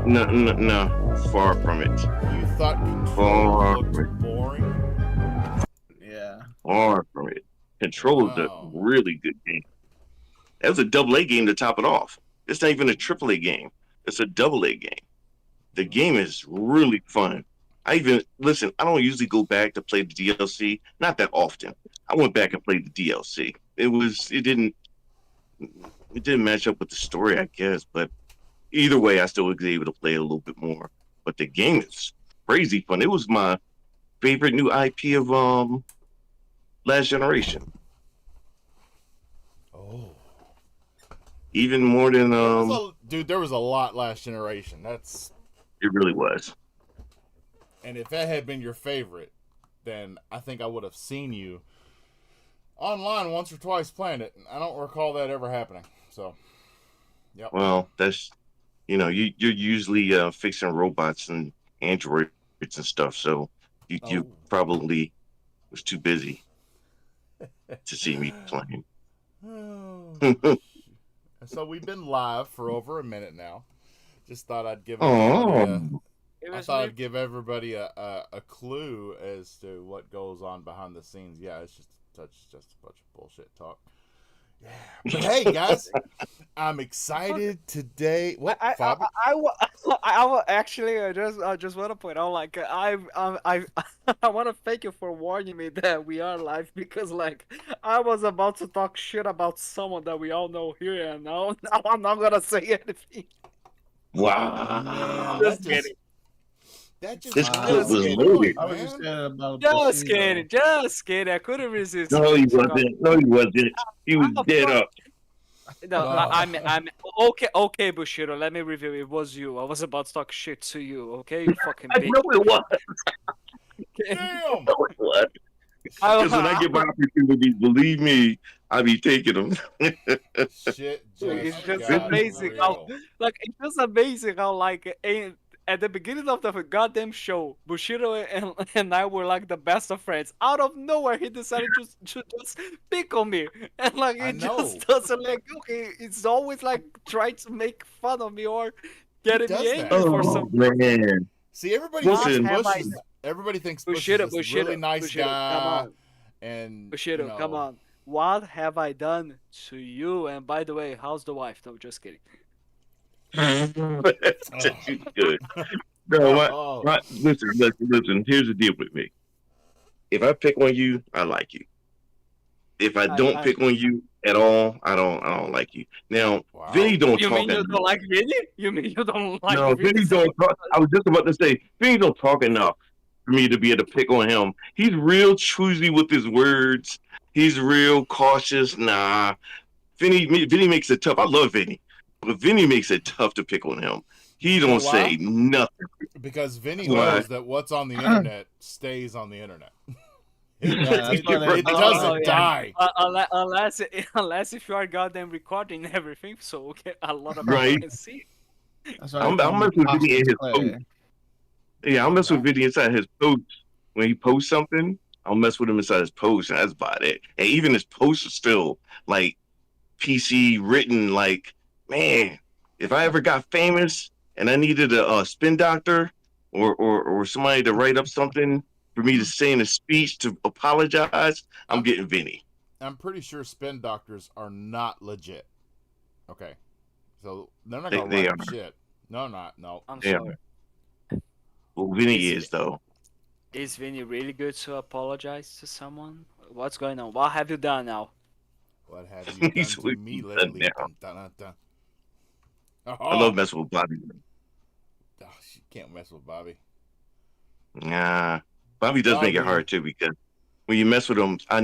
No, no, no. Far from it. You thought Control Far looked from it. boring? Yeah. Far from it. Control is a Wow. really good game. That was a double A game to top it off. It's not even a triple A game. It's a double A game. The game is really fun. I even listen. I don't usually go back to play the DLC. Not that often. I went back and played the DLC. It didn't match up with the story, I guess. But either way, I still was able to play it a little bit more. But the game is crazy fun. It was my favorite new IP of Last Generation. Oh. Even more than Dude, there was a lot Last Generation. it really was. And if that had been your favorite, then I think I would have seen you online once or twice playing it. I don't recall that ever happening. So, yep. Well, that's you're usually fixing robots and androids and stuff, so you probably was too busy to see me playing. So we've been live for over a minute now. Just thought I'd give I'd give everybody a clue as to what goes on behind the scenes. Yeah, it's just a bunch of bullshit talk. Yeah, but hey guys, I'm excited today. What? Fabi? Actually, I just want to point out, like, I want to thank you for warning me that we are live, because, like, I was about to talk shit about someone that we all know here, and now I'm not gonna say anything. Wow. Man, Just kidding. This wow. clip was loaded. I was just saying about Just kidding, just kidding. I couldn't resist. No, he wasn't. No, he wasn't. He was dead up. No, I'm okay, Bushido. Let me review. It was you. I was about to talk shit to you. Okay, you fucking I bitch. know it was. Damn. No, it was. Because when I get my opportunities, believe me, I be taking them. Shit, It's just got amazing real. how, like, it's just amazing how, like, at the beginning of the goddamn show, Bushido and I were like the best of friends. Out of nowhere, he decided to just pick on me, and like I it know. just doesn't, like, okay. It's always like trying to make fun of me or getting does me that? angry for Oh, some. man. See, everybody Listen. thinks What have everybody thinks Bush Bushido, is this Bushido, really nice Bushido, come guy, on. and Bushido, come on. What have I done to you? And by the way, how's the wife? No, just kidding. Good. No, what? Listen. Here's the deal with me. If I pick on you, I like you. If I don't pick on you at all, I don't like you. Now, Wow. Vinny don't You talk mean you enough. don't like Vinny? You mean you don't like No, Vinny? Vinny don't talk. I was just about to say, Vinny don't talk enough for me to be able to pick on him. He's real choosy with his words. He's real cautious. Nah, Vinny makes it tough. I love Vinny, but Vinny makes it tough to pick on him. He You know don't say why? nothing. Because Vinny Why? knows that what's on the internet stays on the internet. Yeah, that's why It doesn't die. Unless if you are goddamn recording everything, so okay, a lot of Right. people can see. That's why I'm they call him messing with Vinny in his Clay. post. Yeah, I'll mess with Vinny inside his post. When he posts something, I'll mess with him inside his post, and that's about it. And even his posts are still like PC written. Like, man, if I ever got famous and I needed a spin doctor or somebody to write up something for me to say in a speech to apologize, I'm getting Vinny. I'm pretty sure spin doctors are not legit. Okay, so they're not gonna They write are. shit. No, not no. I'm Yeah. sorry. Well, Vinny is though. Is Vinny really good to apologize to someone? What's going on? What have you done now? What have you done He's to with me you lately? now. Dun, dun, dun. I love messing with Bobby. Oh, you can't mess with Bobby. Nah, Bobby does make it Bobby. hard too, because when you mess with him, I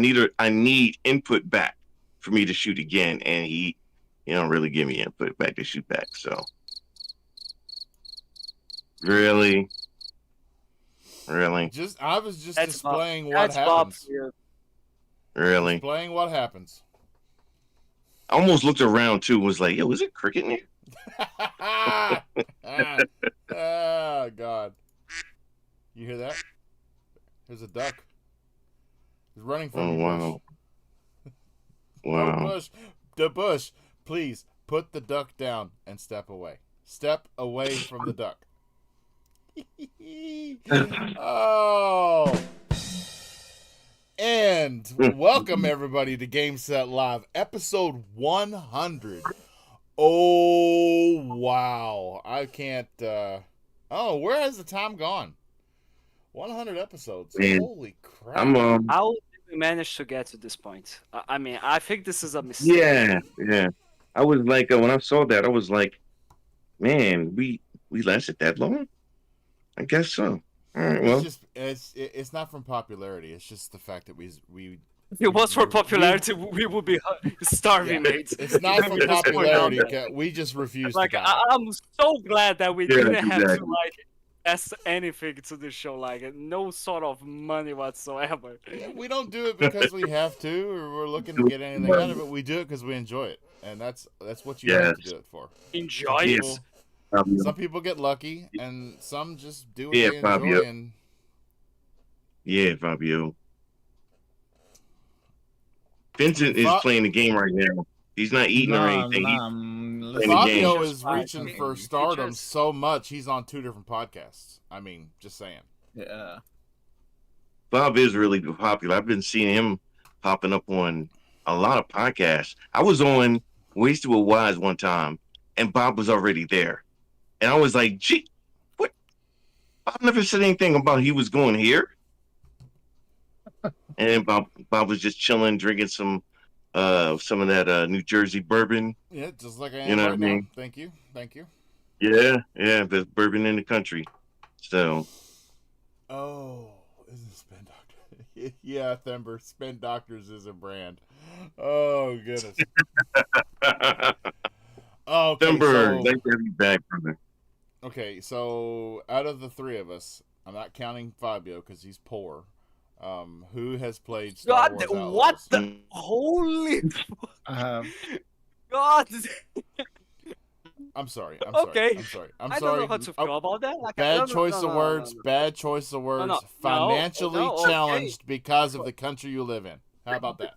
need input back for me to shoot again, and he don't really give me input back to shoot back. So really, I was just That's displaying Bob. what That's Bob happens. for you. really. Displaying what happens. I almost looked around too. Was like, yo, is it cricket in here? Oh God! You hear that? There's a duck. He's running from Oh you, wow, Bush. wow. Oh, Bush, the Bush, please put the duck down and step away. Step away from the duck. Oh. And welcome everybody to Game Set Live, episode 100. Oh, wow. I can't, oh, where has the time gone? 100 episodes. Man, Holy crap. How did we manage to get to this point? I mean, I think this is a mistake. yeah. I was like, when I saw that, I was like, man, we lasted that long? I guess so. All right, well. It's not from popularity. It's just the fact that we If it was for popularity, we would be starving, mates. It's not from popularity. We just refuse like, to die. I'm so glad that we didn't have to, like, ask anything to the show. Like, no sort of money whatsoever. Yeah, we don't do it because we have to, or we're looking to get anything out of it. We do it because we enjoy it. And that's what you have to do it for. Enjoy it. Some people get lucky, and some just do what they enjoy. And... Yeah, Fabio. Vincent is playing the game right now. He's not eating or anything. Fabio is reaching for stardom so much, he's on 2 different podcasts. I mean, just saying. Yeah. Bob is really popular. I've been seeing him popping up on a lot of podcasts. I was on Wasted with Wise one time, and Bob was already there. And I was like, gee, what? Bob never said anything about he was going here. And Bob was just chilling, drinking some of that New Jersey bourbon. Yeah, just like I am right now. Thank you. Yeah, best bourbon in the country. So. Oh, isn't Spin Doctor? Yeah, Thember, Spin Doctors is a brand. Oh goodness. Okay, Thember, nice to have you back, brother. Okay, so out of the 3 of us, I'm not counting Fabio because he's poor. Who has played Star Wars Outlaws? What the holy God! I'm sorry. Okay. I'm sorry. I don't know how to feel about that. Like, bad choice of words. Bad choice of words. Financially challenged because of the country you live in. How about that?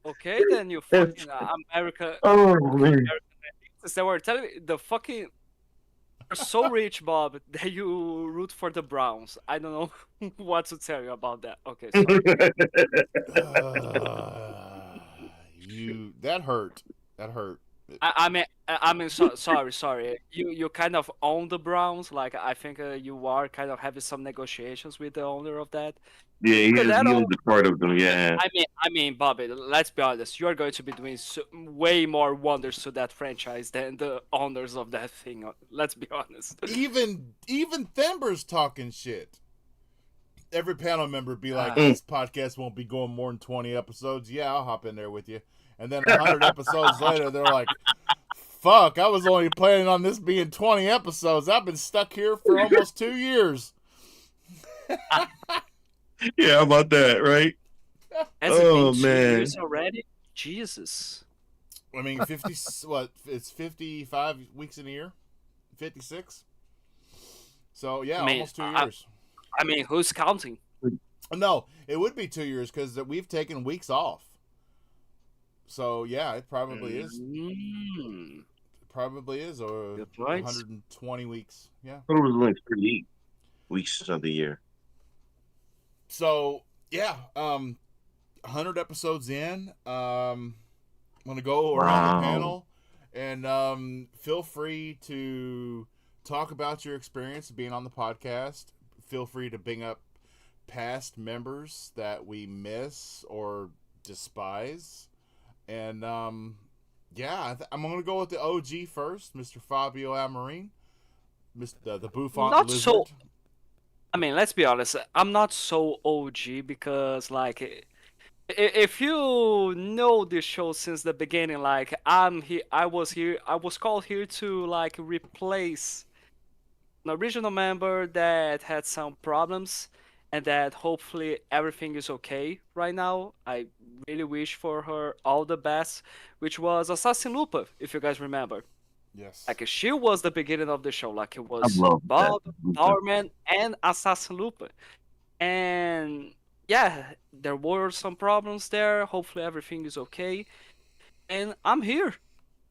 Okay, then you fucking America. Oh man! They were telling me the fucking. You're so rich, Bob, that you root for the Browns. I don't know what to tell you about that. Okay, sorry. That hurt. I mean, sorry. You kind of own the Browns. Like, I think you are kind of having some negotiations with the owner of that. Yeah, he owns the part of them. Yeah. I mean, Bobby. Let's be honest. You're going to be doing way more wonders to that franchise than the owners of that thing. Let's be honest. Even Thember's talking shit. Every panel member be like, "This podcast won't be going more than 20 episodes." Yeah, I'll hop in there with you. And then 100 episodes later, they're like, "Fuck, I was only planning on this being 20 episodes. I've been stuck here for almost 2 years." Yeah, how about that, right? Has it been 2 years already? Jesus. I mean, 50. What? It's 55 weeks in a year. 56. So yeah, almost 2 years. I mean, who's counting? No, it would be 2 years because we've taken weeks off. So yeah, it probably is. It probably is, or 120 weeks. Yeah. I thought it was only 38 weeks of the year. So yeah, 100 episodes in. I'm gonna go around the panel, and feel free to talk about your experience being on the podcast. Feel free to bring up past members that we miss or despise. And yeah, I'm gonna go with the OG first, Mr. Fabio Amarin, Mr. the Bouffant Not Lizard. so. I mean, let's be honest. I'm not so OG because, like, if you know this show since the beginning, like, I'm here. I was called here to, like, replace an original member that had some problems, and that hopefully everything is okay right now. I really wish for her all the best, which was Assassin Lupa, if you guys remember. Yes. Like, she was the beginning of the show. Like, it was Bob, Powerman, and Assassin Lupa. And yeah, there were some problems there. Hopefully everything is okay. And I'm here.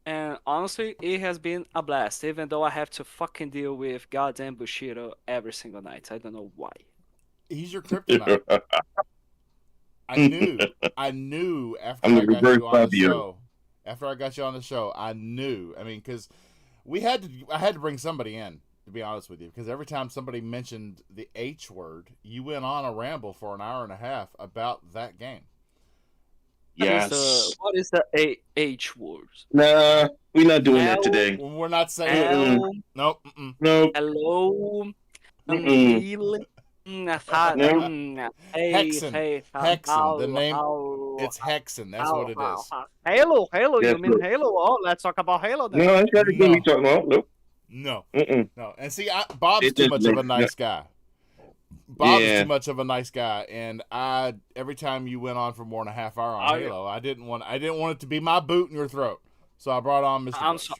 And honestly, it has been a blast, even though I have to fucking deal with goddamn Bushido every single night. I don't know why. He's your kryptonite. I knew after I'm the I got reverse you on the Fabio. show. After I got you on the show, I knew. I mean, because I had to bring somebody in, to be honest with you, because every time somebody mentioned the H word, you went on a ramble for an hour and a half about that game. Yes. What is the H words? Nah, we're not doing that today. We're not saying nope. Nope. Hello. Mm-mm. Really? No. Hexen. Hexen. The name. It's Hexen. That's what it is. Halo. Yes, You mean look. Halo? Oh, let's talk about Halo then. No, that's not the game we talking about. Nope. No. Mm-mm. No. And see, Bob's It too just much of a makes- nice guy. Bob's Yeah. too much of a nice guy, and every time you went on for more than a half hour on Halo, I didn't want it to be my boot in your throat. So I brought on Mr. Bush.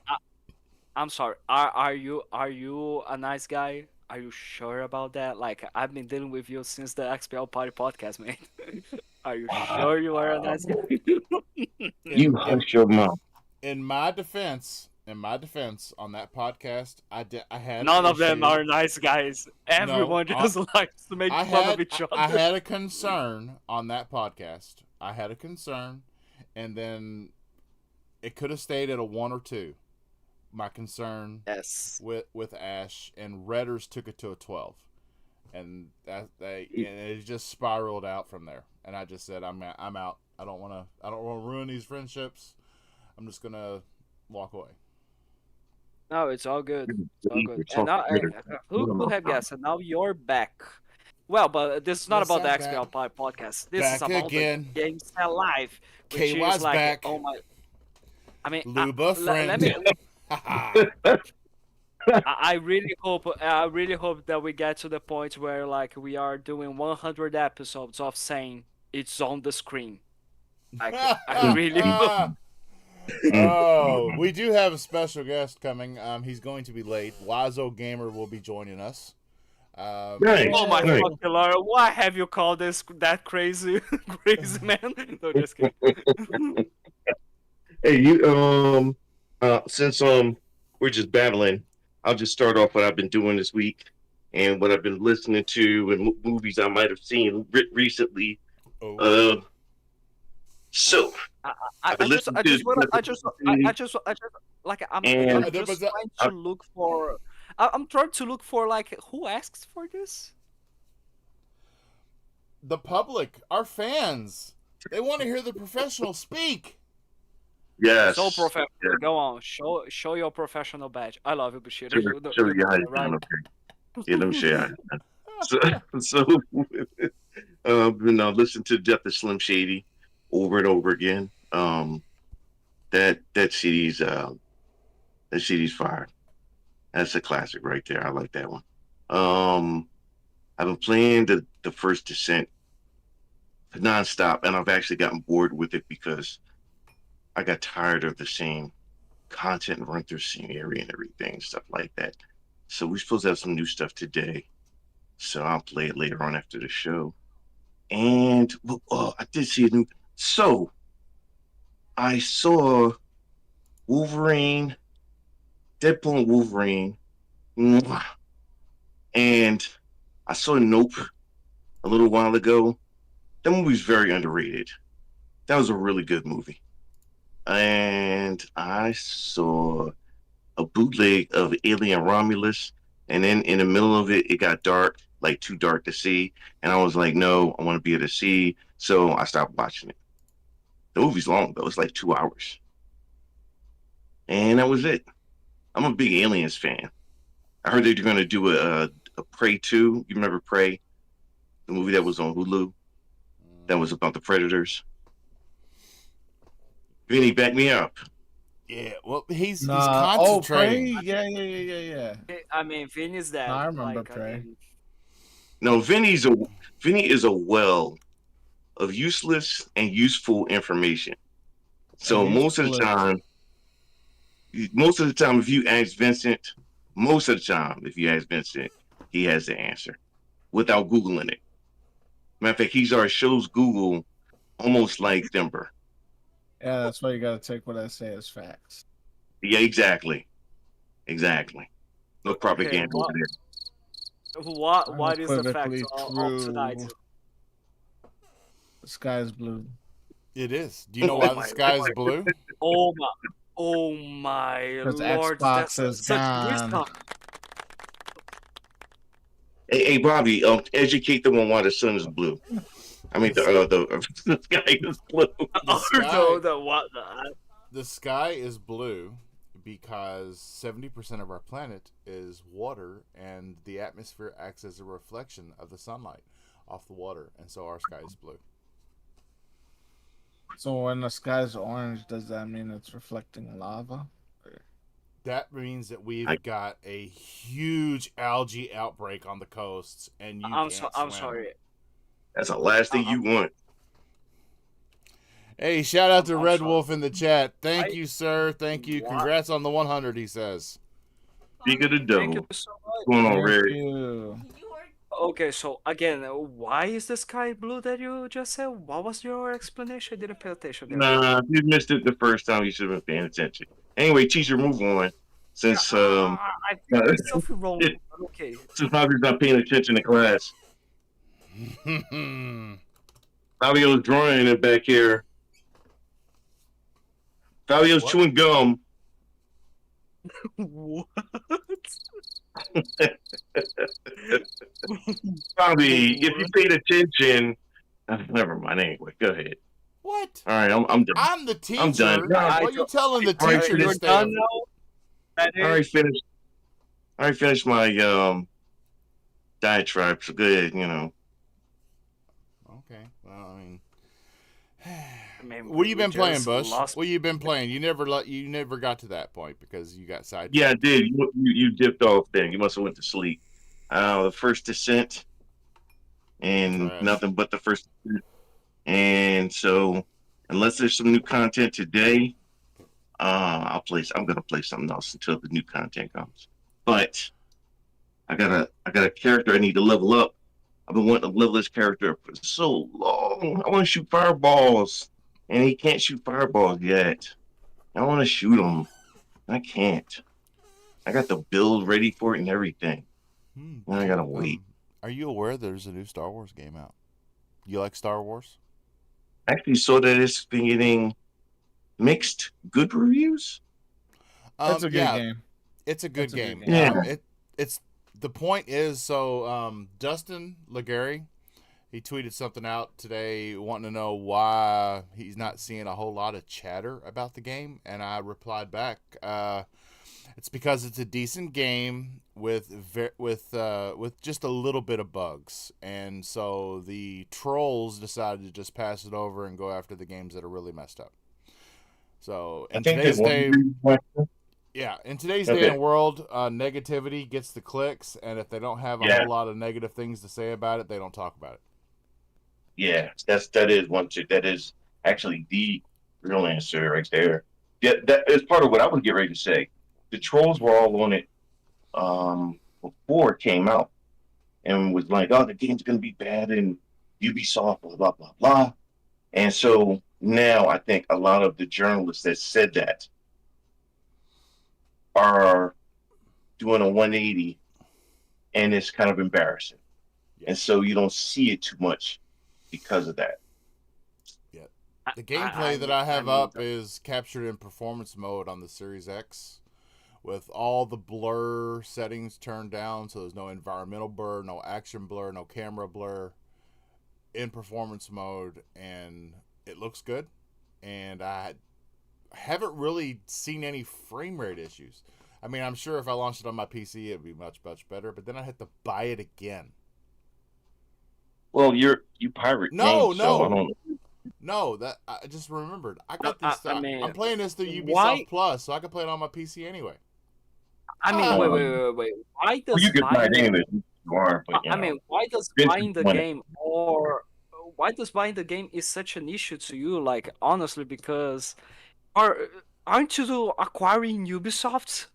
I'm sorry. Are you a nice guy? Are you sure about that? Like, I've been dealing with you since the XPL Party podcast, man. Are you sure you are a nice guy? You hush your mouth. In my defense, on that podcast, I had None an of them issue. are nice guys. Everyone just likes to make fun of each other. I had a concern on that podcast. I had a concern, and then it could have stayed at a 1 or 2. My concern with Ash, and Redders took it to a 12, and it just spiraled out from there. And I just said, I'm out. I don't want to ruin these friendships. I'm just gonna walk away. No, it's all good. It's all good. And now, who have guessed? And now you're back. Well, but this is not about the XPL podcast. This is about again. the Games Live. KY's is like, back. Oh my! I mean, Luba friend. let me. I really hope that we get to the point where like we are doing 100 episodes of saying it's on the screen. Like, I really hope. Oh, we do have a special guest coming. He's going to be late. Wazo Gamer will be joining us. Nice. Oh my Nice. fucking Lord! Why have you called this that crazy man? No, just kidding. Hey, you since we're just battling, I'll just start off what I've been doing this week and what I've been listening to and movies I might have seen recently. So I'm just trying to look for. I'm trying to look for like who asks for this. The public, our fans, they want to hear the professional speak. Yes. So professional. Yeah. Go on. Show your professional badge. I love you, Bushido. Show you how you right. Okay. Yeah, let me show you. So listen to Death of Slim Shady over and over again. That CD's fire. That's a classic right there. I like that one. I've been playing the First Descent nonstop, and I've actually gotten bored with it because I got tired of the same content and run through the same area and everything, stuff like that. So we're supposed to have some new stuff today. So I'll play it later on after the show. And I did see a new. So I saw Wolverine, Deadpool and Wolverine, and I saw Nope a little while ago. That movie's very underrated. That was a really good movie. And I saw a bootleg of Alien Romulus, and then in the middle of it, it got dark, like too dark to see. And I was like, no, I want to be able to see. So I stopped watching it. The movie's long, though. It's like 2 hours. And that was it. I'm a big Aliens fan. I heard they're going to do a Prey 2. You remember Prey? The movie that was on Hulu? That was about the Predators. Vinny, back me up. Yeah, well, he's concentrating. Oh, Prey? Yeah. I mean, Vinny's that. I remember Prey. No, Vinny is a well of useless and useful information. So most of the time, if you ask Vincent, he has the answer without Googling it. Matter of fact, he's our show's Google almost like Denver. Yeah, that's why you gotta take what I say as facts. Yeah, exactly. No Okay, propaganda over there. what is the fact Unequivocally of tonight? true. The sky is blue. It is. Do you know Oh why the my sky is lord! blue? Oh my! Oh my Because lord! Xbox That's is such wisdom. gone. Hey, Bobby, educate them on why the sun is blue. I mean, the sky is blue. The No, sky the what? The, the sky is blue because 70% of our planet is water, and the atmosphere acts as a reflection of the sunlight off the water, and so our sky is blue. So when the sky's orange, does that mean it's reflecting lava? That means that we've I, got a huge algae outbreak on the coasts, and you can't I'm swim. sorry. that's the last thing you want. Hey, shout out to I'm Red sorry. Wolf in the chat. Thank I- you, sir. Thank you. What? Congrats on the 100, he says. Speak of the Thank you devil. so much. What's going on, Thank Red? you. Okay, so again, why is the sky blue that you just said? What was your explanation? I didn't pay attention there. Nah, you missed it the first time. You should have been paying attention. Anyway, teacher, move on. Since I think there's something wrong. But okay. since Bobby's not paying attention in class, Fabio's drawing it back here. Fabio's What? chewing gum. What? Bobby, if you paid attention, never mind. Anyway, go ahead. What? All right, I'm done. I'm the teacher. I'm done. Why are you telling the All right, teacher to You're stay? done now? That I already is? finished. I already finished my diatribe. So good, you know. Okay. Well, I mean, I mean, what you been playing, just Bush? lost- What you been playing? You never got to that point because you got sidetracked. Yeah, I did. You dipped off then. You must have went to sleep. The first descent and Trash. nothing but the first descent. And so, unless there's some new content today, I'm gonna play something else until the new content comes. But I got a character I need to level up. I've been wanting to level this character up for so long. I want to shoot fireballs, and he can't shoot fireballs yet. I want to shoot him. I can't. I got the build ready for it and everything. And I gotta wait. Are you aware there's a new Star Wars game out? You like Star Wars? I actually saw that it's been getting mixed good reviews. That's a good game. It's a good game. Yeah. It's the point is so Dustin Legary, he tweeted something out today wanting to know why he's not seeing a whole lot of chatter about the game, and I replied back, it's because it's a decent game with just a little bit of bugs, and so the trolls decided to just pass it over and go after the games that are really messed up. So in today's day, in today's day and world, negativity gets the clicks, and if they don't have a whole lot of negative things to say about it, they don't talk about it. Yeah, that is actually the real answer right there. Yeah, that is part of what I would get ready to say. The trolls were all on it before it came out, and was like, "Oh, the game's gonna be bad," and Ubisoft, blah blah blah blah. And so now I think a lot of the journalists that said that are doing a 180, and it's kind of embarrassing. Yeah. And so you don't see it too much because of that. Yeah. The gameplay that I have up is captured in performance mode on the Series X with all the blur settings turned down, so there's no environmental blur, no action blur, no camera blur, in performance mode, and it looks good. And I haven't really seen any frame rate issues. I mean, I'm sure if I launched it on my PC, it'd be much, much better, but then I'd have to buy it again. Well, you pirate games, so I don't... No, that I just remembered. I got this. I'm playing this through Ubisoft Plus, so I can play it on my PC anyway. I mean, wait. Why does you could buy it anyway? I mean, why does buying the game why does buying the game is such an issue to you? Like, honestly, because aren't you acquiring Ubisoft?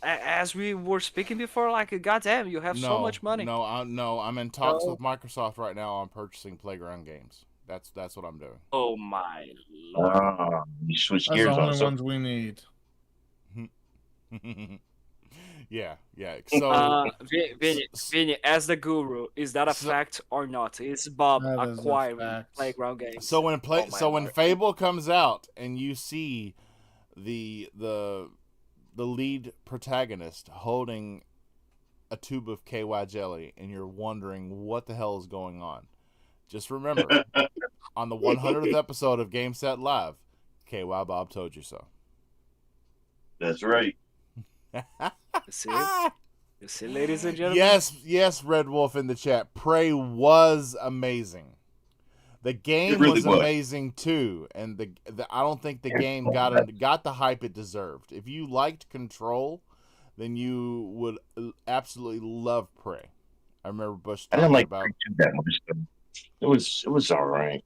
As we were speaking before, like, goddamn, you have so much money. No, I'm in talks with Microsoft right now on purchasing Playground Games. That's what I'm doing. Oh my lord! You switch gears That's the on only ones we need. Yeah. So, Vinny, as the guru, is that a so, fact or not? Is Bob That is a acquiring fact. playground games? so when Oh my when lord. Fable comes out and you see the lead protagonist holding a tube of KY jelly and you're wondering what the hell is going on, just remember on the 100th episode of Game Set Live, KY Bob told you so. That's right. You see? You see, ladies and gentlemen? Yes, Red Wolf in the chat. Prey was amazing. The game really was was. amazing too, and I don't think the game got the hype it deserved. If you liked Control, then you would absolutely love Prey. I remember Bush I talking didn't like about. Prey that much. It was all right.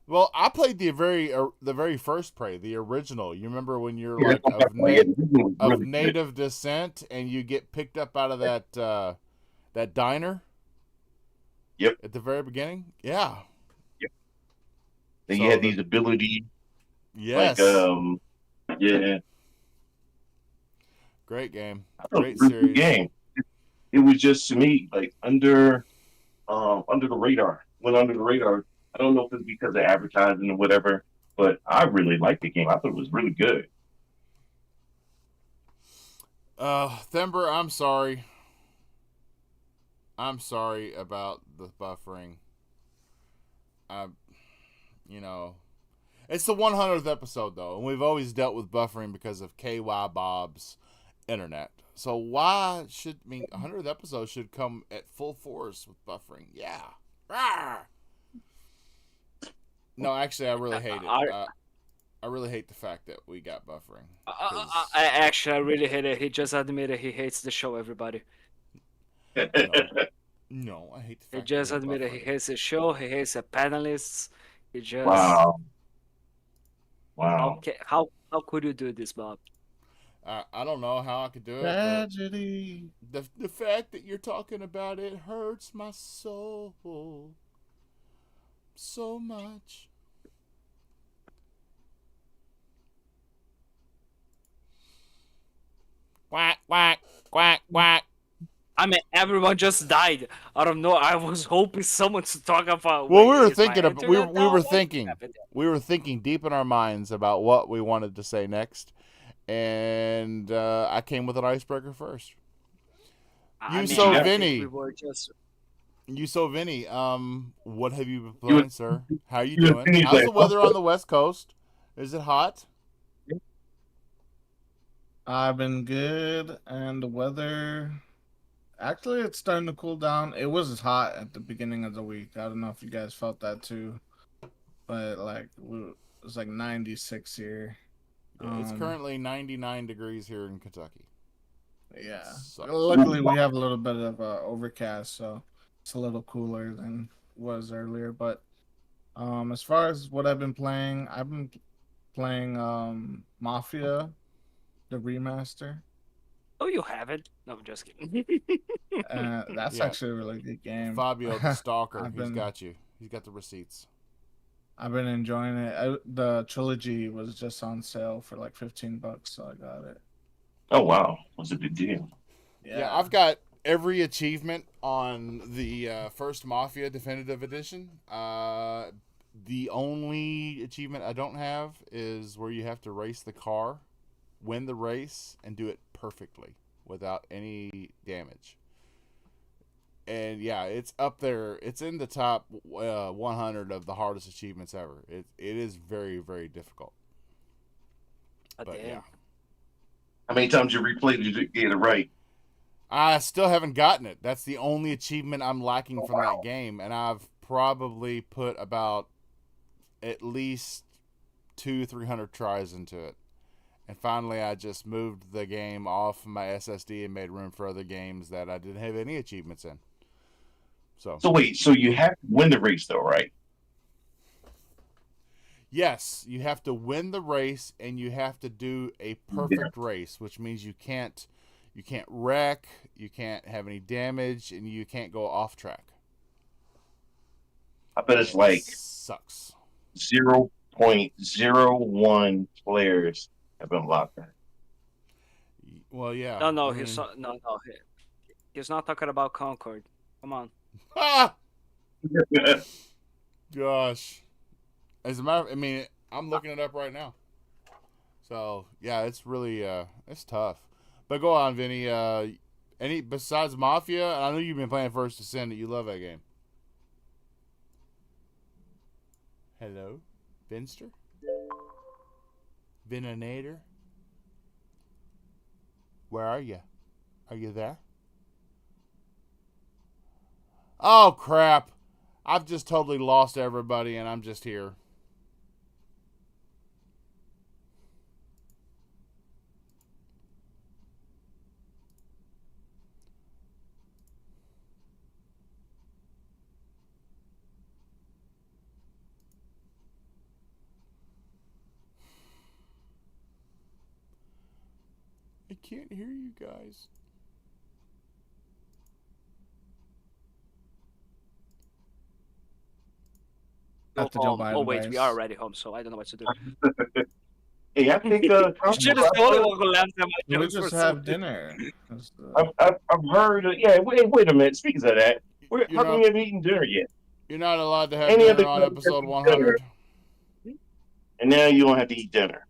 Well, I played the very first Prey, the original. You remember when you're Yeah, like that's what I thought. of Really native descent and you get picked up out of that diner? Yep. At the very beginning? Yeah. Yep. Then So you had these abilities. Yes. Like, yeah. Great game. Great Series. Game. It was just, to me, like under the radar. Went under the radar. I don't know if it's because of advertising or whatever, but I really liked the game. I thought it was really good. Thember, I'm sorry. I'm sorry about the buffering. It's the 100th episode though, and we've always dealt with buffering because of KY Bob's internet. So why 100th episode should come at full force with buffering? Yeah. Rawr! No, actually, I really hate it. I really hate the fact that we got buffering. I really hate it. He just admitted he hates the show, everybody. No, I hate the fact he just admitted he hates the show. He hates the panelists. He just... Wow. How could you do this, Bob? I don't know how I could do it. Tragedy. The fact that you're talking about it hurts my soul so much. Quack, quack, quack, quack. I mean, everyone just died. I don't know. I was hoping someone to talk about. Well, we were thinking deep in our minds about what we wanted to say next, and I came with an icebreaker first. Vinny. Vinny. What have you been playing, sir? How are you doing? How's the weather on the West Coast? Is it hot? I've been good, and the weather, actually, it's starting to cool down. It was hot at the beginning of the week. I don't know if you guys felt that too, but like it was like 96 here. It's currently 99 degrees here in Kentucky. Yeah. Luckily, we have a little bit of overcast, so it's a little cooler than it was earlier. But as far as what I've been playing Mafia, the remaster. Oh, you haven't? No, I'm just kidding. That's actually a really good game. Fabio the Stalker, he's got you. He's got the receipts. I've been enjoying it. The trilogy was just on sale for like $15, so I got it. Oh wow, that's a big deal. Yeah, I've got every achievement on the first Mafia Definitive Edition. The only achievement I don't have is where you have to race the car, win the race, and do it perfectly without any damage. And yeah, it's up there. It's in the top 100 of the hardest achievements ever. It is very, very difficult. But damn. yeah. How many times you replayed it to get it right? I still haven't gotten it. That's the only achievement I'm lacking from that game, and I've probably put about at least 200-300 tries into it. And finally, I just moved the game off my SSD and made room for other games that I didn't have any achievements in. So wait, so you have to win the race though, right? Yes, you have to win the race, and you have to do a perfect race, which means you can't wreck, you can't have any damage, and you can't go off track. I bet it's like sucks. 0.01 players have been locked in. Well, yeah. No, he's not talking about Concord. Come on. Ah! Gosh. As a matter, I'm looking it up right now. So yeah, it's really it's tough. But go on, Vinny. Any besides Mafia? I know you've been playing First Descent. You love that game. Hello, Vinster. Vininator. Where are you? Are you there? Oh crap! I've just totally lost everybody, and I'm just here. I can't hear you guys. Oh wait, we are already home, so I don't know what to do. Hey, I think You should have the only one who lands at my We jokes just for have some- dinner. I've heard. Yeah, wait a minute. Speaking of that, how come we haven't eaten dinner yet? You're not allowed to have Any dinner other on country episode has 100. dinner, and now you don't have to eat dinner.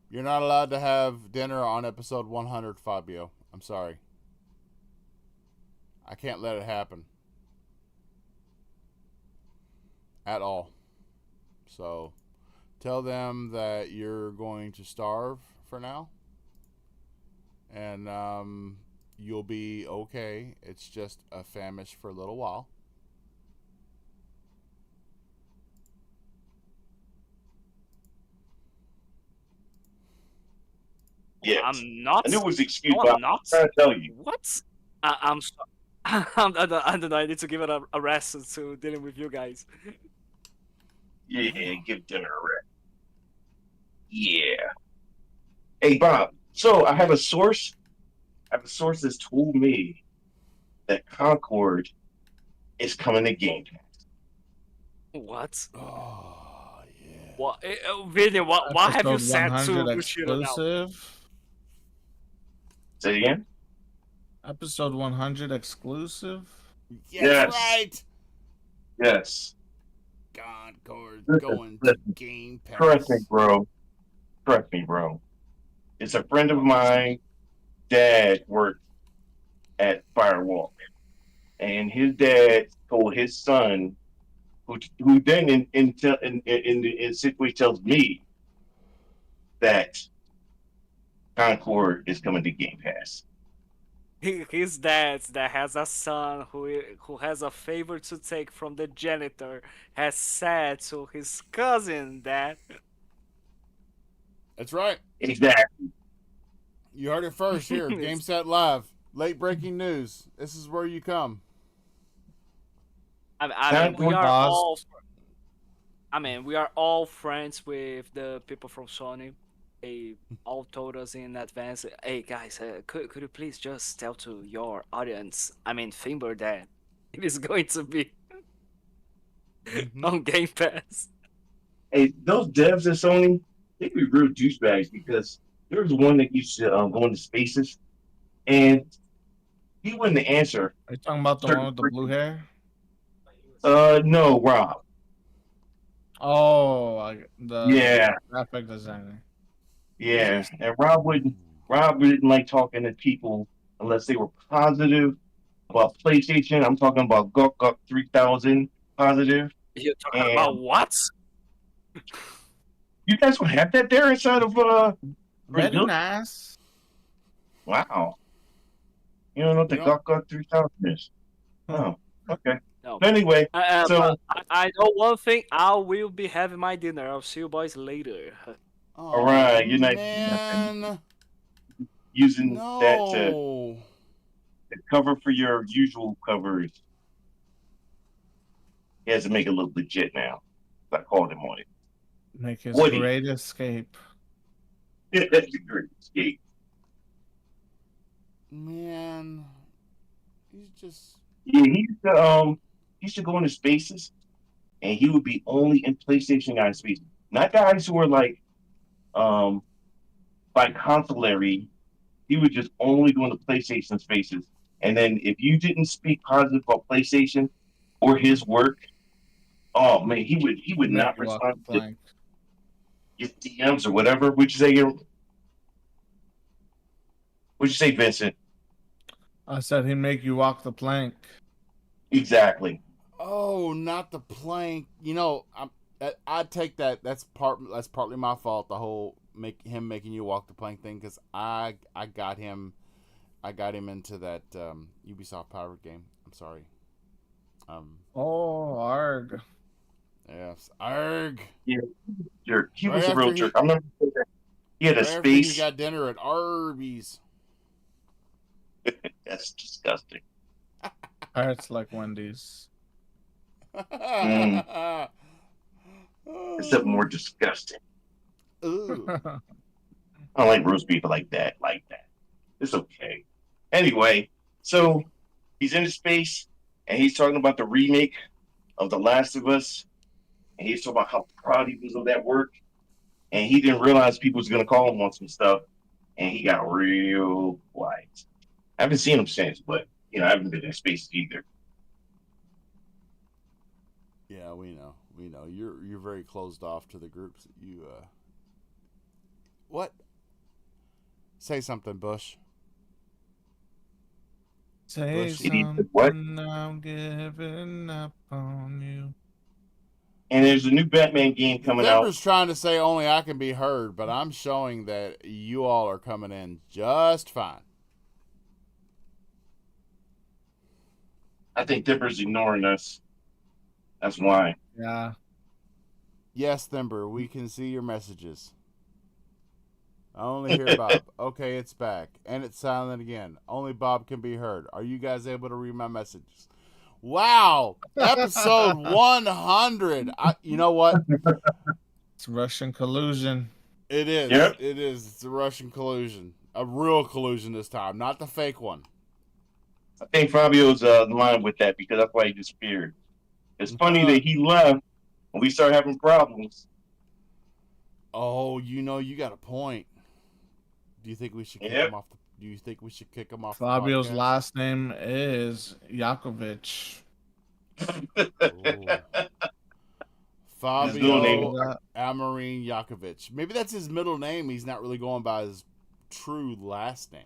You're not allowed to have dinner on episode 100, Fabio. I'm sorry. I can't let it happen. At all. So, tell them that you're going to starve for now. And you'll be okay. It's just a famish for a little while. Yeah, I'm not. I knew it was the excuse, No, but I'm not. I'm trying to tell you. What? I'm so... I don't know. I need to give it a rest to dealing with you guys. Yeah, give dinner a rest. Yeah. Hey, Bob. So I have a source. I have a source that's told me that Concord is coming to Game Pass. What? Oh, yeah. What? Really? Why have you Episode said 100 to Bushido now? exclusive. Say it again. Episode 100 exclusive. Yes, Yes. right. Yes. Concord Listen, going to listen. Game Pass. Trust me, bro. Trust me, bro. It's a friend of mine. Dad worked at Firewalk, and his dad told his son, who then in situation tells me that Concord is coming to Game Pass. His dad that has a son who has a favor to take from the janitor has said to his cousin that That's right. Exactly. You heard it first here. Game Set Live. Late breaking news. This is where you come. I mean we are all. I mean we are all friends with the people from Sony. They all told us in advance, hey guys, could you please just tell to your audience, I mean Finber, that it is going to be on Game Pass. Hey, those devs at Sony, they be real douchebags because there was one that used to go into spaces, and he wouldn't answer. Are you talking about the one with the blue hair? No, Rob. Oh, Yeah. graphic designer. Yeah, and Rob didn't like talking to people unless they were positive about PlayStation. I'm talking about Gok 3000 positive. You're talking about what? You guys don't have that there inside of Very Brazil? nice. Wow. You don't know what the Gok 3000 is? Oh, okay. No. But anyway, so I know one thing. I will be having my dinner. I'll see you boys later. All right, you're not using that to cover for your usual covers. He has to make it look legit now. I called him on it. Make his great escape. That's a great escape. Man, he's just. Yeah, he used to go into spaces, and he would be only in PlayStation guy spaces. not guys who are like consulary. He was just only doing the PlayStation spaces. And then if you didn't speak positive about PlayStation or his work, oh man, he would Make not you walk the respond to plank. your DMs or whatever. Would you say, Vincent? I said he'd make you walk the plank. Exactly. Oh, not the plank. I take that. That's partly my fault. The whole making you walk the plank thing, because I got him into that Ubisoft pirate game. I'm sorry. Oh, arg. Yes, arg. Yeah, jerk. He Right was a real after jerk. I remember he had a right after he space. got dinner at Arby's. That's disgusting. Pirates like Wendy's. Except more disgusting. Ooh. I don't like roast beef like that. It's okay. Anyway, so he's in space and he's talking about the remake of The Last of Us. And he's talking about how proud he was of that work. And he didn't realize people was gonna call him on some stuff. And he got real quiet. I haven't seen him since, but I haven't been in space either. Yeah, we know. You're very closed off to the groups that you What? Say something, Bush. Say Bush. something, What? I'm giving up on you. And there's a new Batman game coming out. Denver's trying to say only I can be heard, but I'm showing that you all are coming in just fine. I think Dipper's ignoring us. That's why. Yeah. Yes, Thimber, we can see your messages. I only hear Bob. Okay, it's back. And it's silent again. Only Bob can be heard. Are you guys able to read my messages? Wow! Episode 100. You know what? It's Russian collusion. It is. Yep. It is. It's a Russian collusion. A real collusion this time, not the fake one. I think Fabio's line with that because that's why he disappeared. It's funny that he left when we started having problems. Oh, you got a point. Do you think we should kick him off? Do you think we should kick him off? Fabio's last name is Yakovich. Fabio Amarin Yakovich. Maybe that's his middle name. He's not really going by his true last name.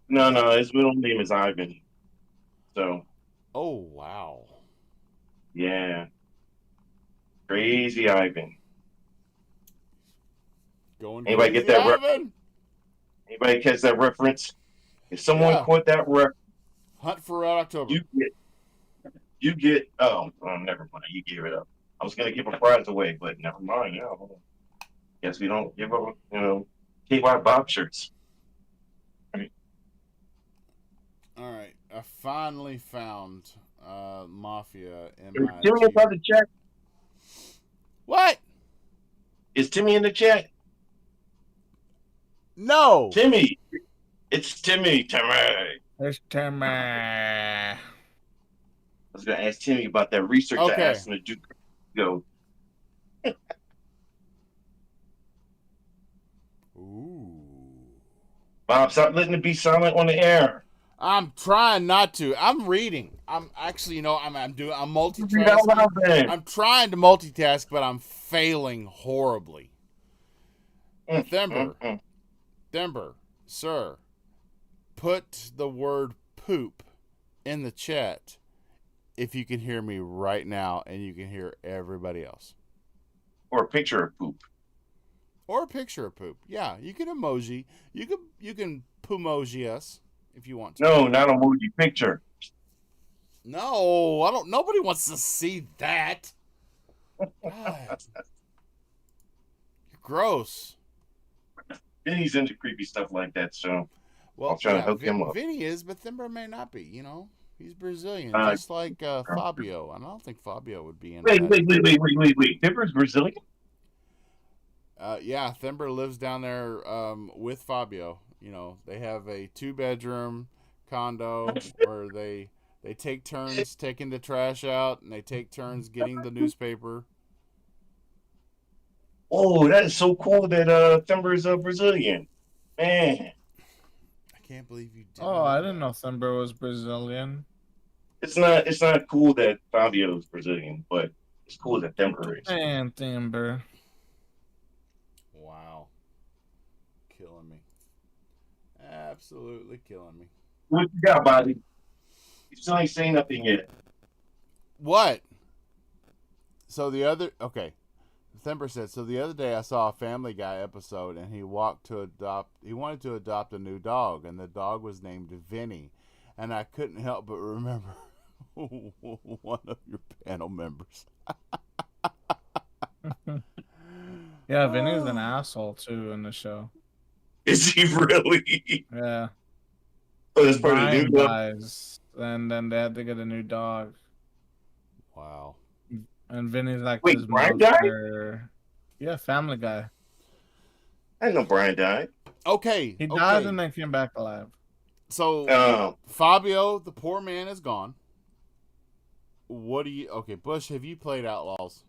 No, his middle name is Ivan. So. Oh, wow. Yeah. Crazy Ivan. Anybody get that reference? Anybody catch that reference? If someone caught that reference, Hunt for Red October. You get. Oh, never mind. You gave it up. I was gonna give a prize away, but never mind. Yeah. Guess we don't give up. KY Bob shirts. All right. I finally found Mafia in my. Timmy in the chat. What? Is Timmy in the chat? No. Timmy. It's Timmy. It's Timmy. I was going to ask Timmy about that research I asked him to do. Go. Ooh. Bob, stop letting it be silent on the air. I'm trying not to. I'm reading. I'm actually, I'm multitasking. I'm trying to multitask, but I'm failing horribly. Denver, sir, put the word poop in the chat if you can hear me right now and you can hear everybody else. Or a picture of poop. Yeah, you can emoji. You can poomoji us if you want to. No, not emoji, picture. No, I don't. Nobody wants to see that. God. You're gross. Vinny's into creepy stuff like that, so I'll try to hook him up. Vinny is, but Thimber may not be. He's Brazilian, just like Fabio. And I don't think Fabio would be in. Wait. Thimber's Brazilian? Yeah, Thimber lives down there with Fabio. They have a 2-bedroom condo where they take turns taking the trash out and they take turns getting the newspaper. Oh, that is so cool that Thumber is a Brazilian. Man, I can't believe you didn't. Oh, I didn't know Thumber was Brazilian. it's not cool that Fabio is Brazilian, but it's cool that Thumber is. And Thumber. Wow. Killing me. Absolutely killing me. What you got, Bobby? You still ain't saying nothing yet. What? So the other Thember said, so the other day I saw a Family Guy episode and he wanted to adopt a new dog, and the dog was named Vinny. And I couldn't help but remember one of your panel members. Yeah, Vinny's an asshole too in the show. Is he really? Yeah. Oh, that's part of the new dog. Dies, and then they had to get a new dog. Wow. And Vinny's like Wait, this Brian monster. Yeah, Family Guy. I didn't know Brian died. Okay. He died and then came back alive. So Fabio, the poor man, is gone. What do you? Okay, Bush, have you played Outlaws?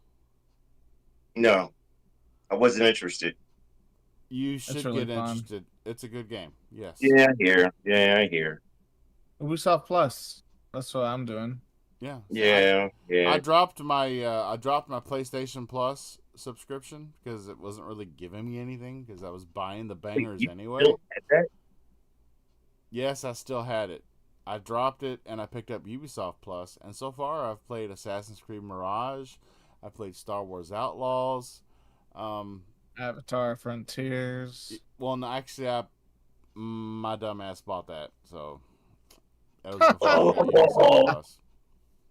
No, I wasn't interested. You should get interested. It's a good game. Yes. Yeah, I hear. Yeah, I hear. Ubisoft Plus. That's what I'm doing. Yeah. Yeah. I dropped my PlayStation Plus subscription because it wasn't really giving me anything because I was buying the bangers anyway. Still had that? Yes, I still had it. I dropped it and I picked up Ubisoft Plus, and so far I've played Assassin's Creed Mirage, I played Star Wars Outlaws, Avatar Frontiers. Oh. Well, no, actually, my dumb ass bought that, so that was before I got Ubisoft Plus.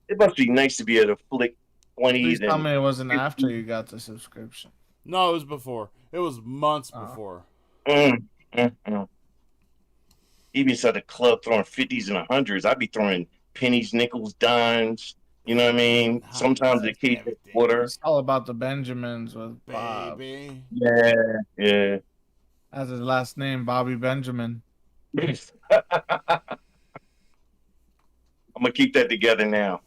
It must be nice to be able to flick 20s. Please tell me it wasn't after you got the subscription. No, it was before. It was months before. Even inside the club throwing 50s and 100s, I'd be throwing pennies, nickels, dimes. You know what I mean? Sometimes the case of water. It's all about the Benjamins with Bob. Baby. Yeah. That's his last name, Bobby Benjamin. I'm gonna keep that together now.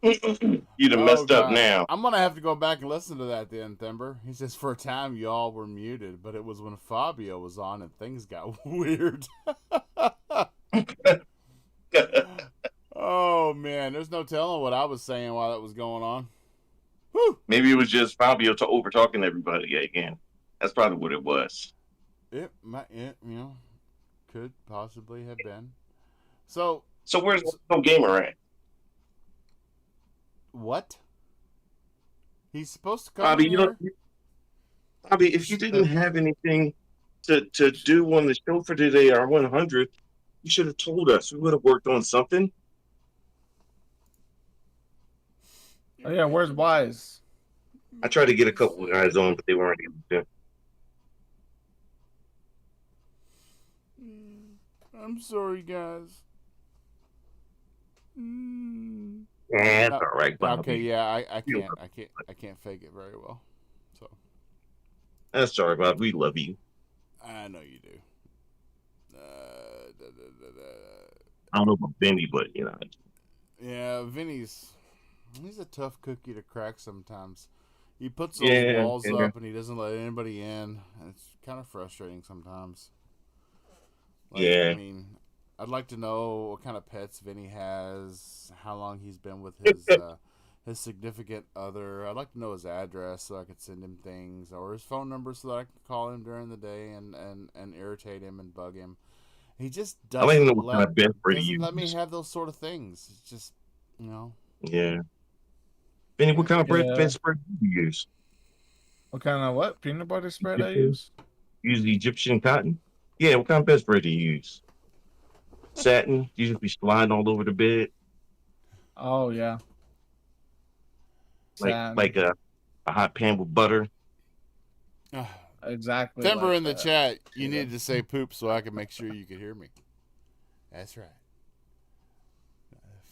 You'd have messed up now. I'm gonna have to go back and listen to that then, Thember. He says for a time y'all were muted, but it was when Fabio was on and things got weird. Oh man, there's no telling what I was saying while that was going on. Whew. Maybe it was just Fabio over talking to everybody again. That's probably what it was. It could possibly have been. So where's no gamer at? What? He's supposed to come Bobby, here. Bobby, if you didn't have anything to do on the show for today, our 100th, you should have told us. We would have worked on something. Oh yeah, where's Wise? I tried to get a couple of guys on, but they weren't able to. I'm sorry, guys. Yeah, that's all right, Bobby. Okay, yeah, I can't fake it very well. So that's all right, Bob. We love you. I know you do. I don't know about Vinny, but you know. Yeah, Vinny's a tough cookie to crack sometimes. He puts those walls up and he doesn't let anybody in. It's kind of frustrating sometimes. I mean, I'd like to know what kind of pets Vinny has, how long he's been with his significant other. I'd like to know his address so I could send him things, or his phone number so that I could call him during the day and irritate him and bug him. He just doesn't let me have those sort of things. It's just, you know. Yeah. Vinny, what kind of bed spread do you use? What kind of what? Peanut butter spread I use? Use the Egyptian cotton? Yeah, what kind of bedspread do you use? Satin? You just be sliding all over the bed? Oh, yeah. Like a hot pan with butter? Exactly. Thember in the chat, you needed to say poop so I could make sure you could hear me. That's right.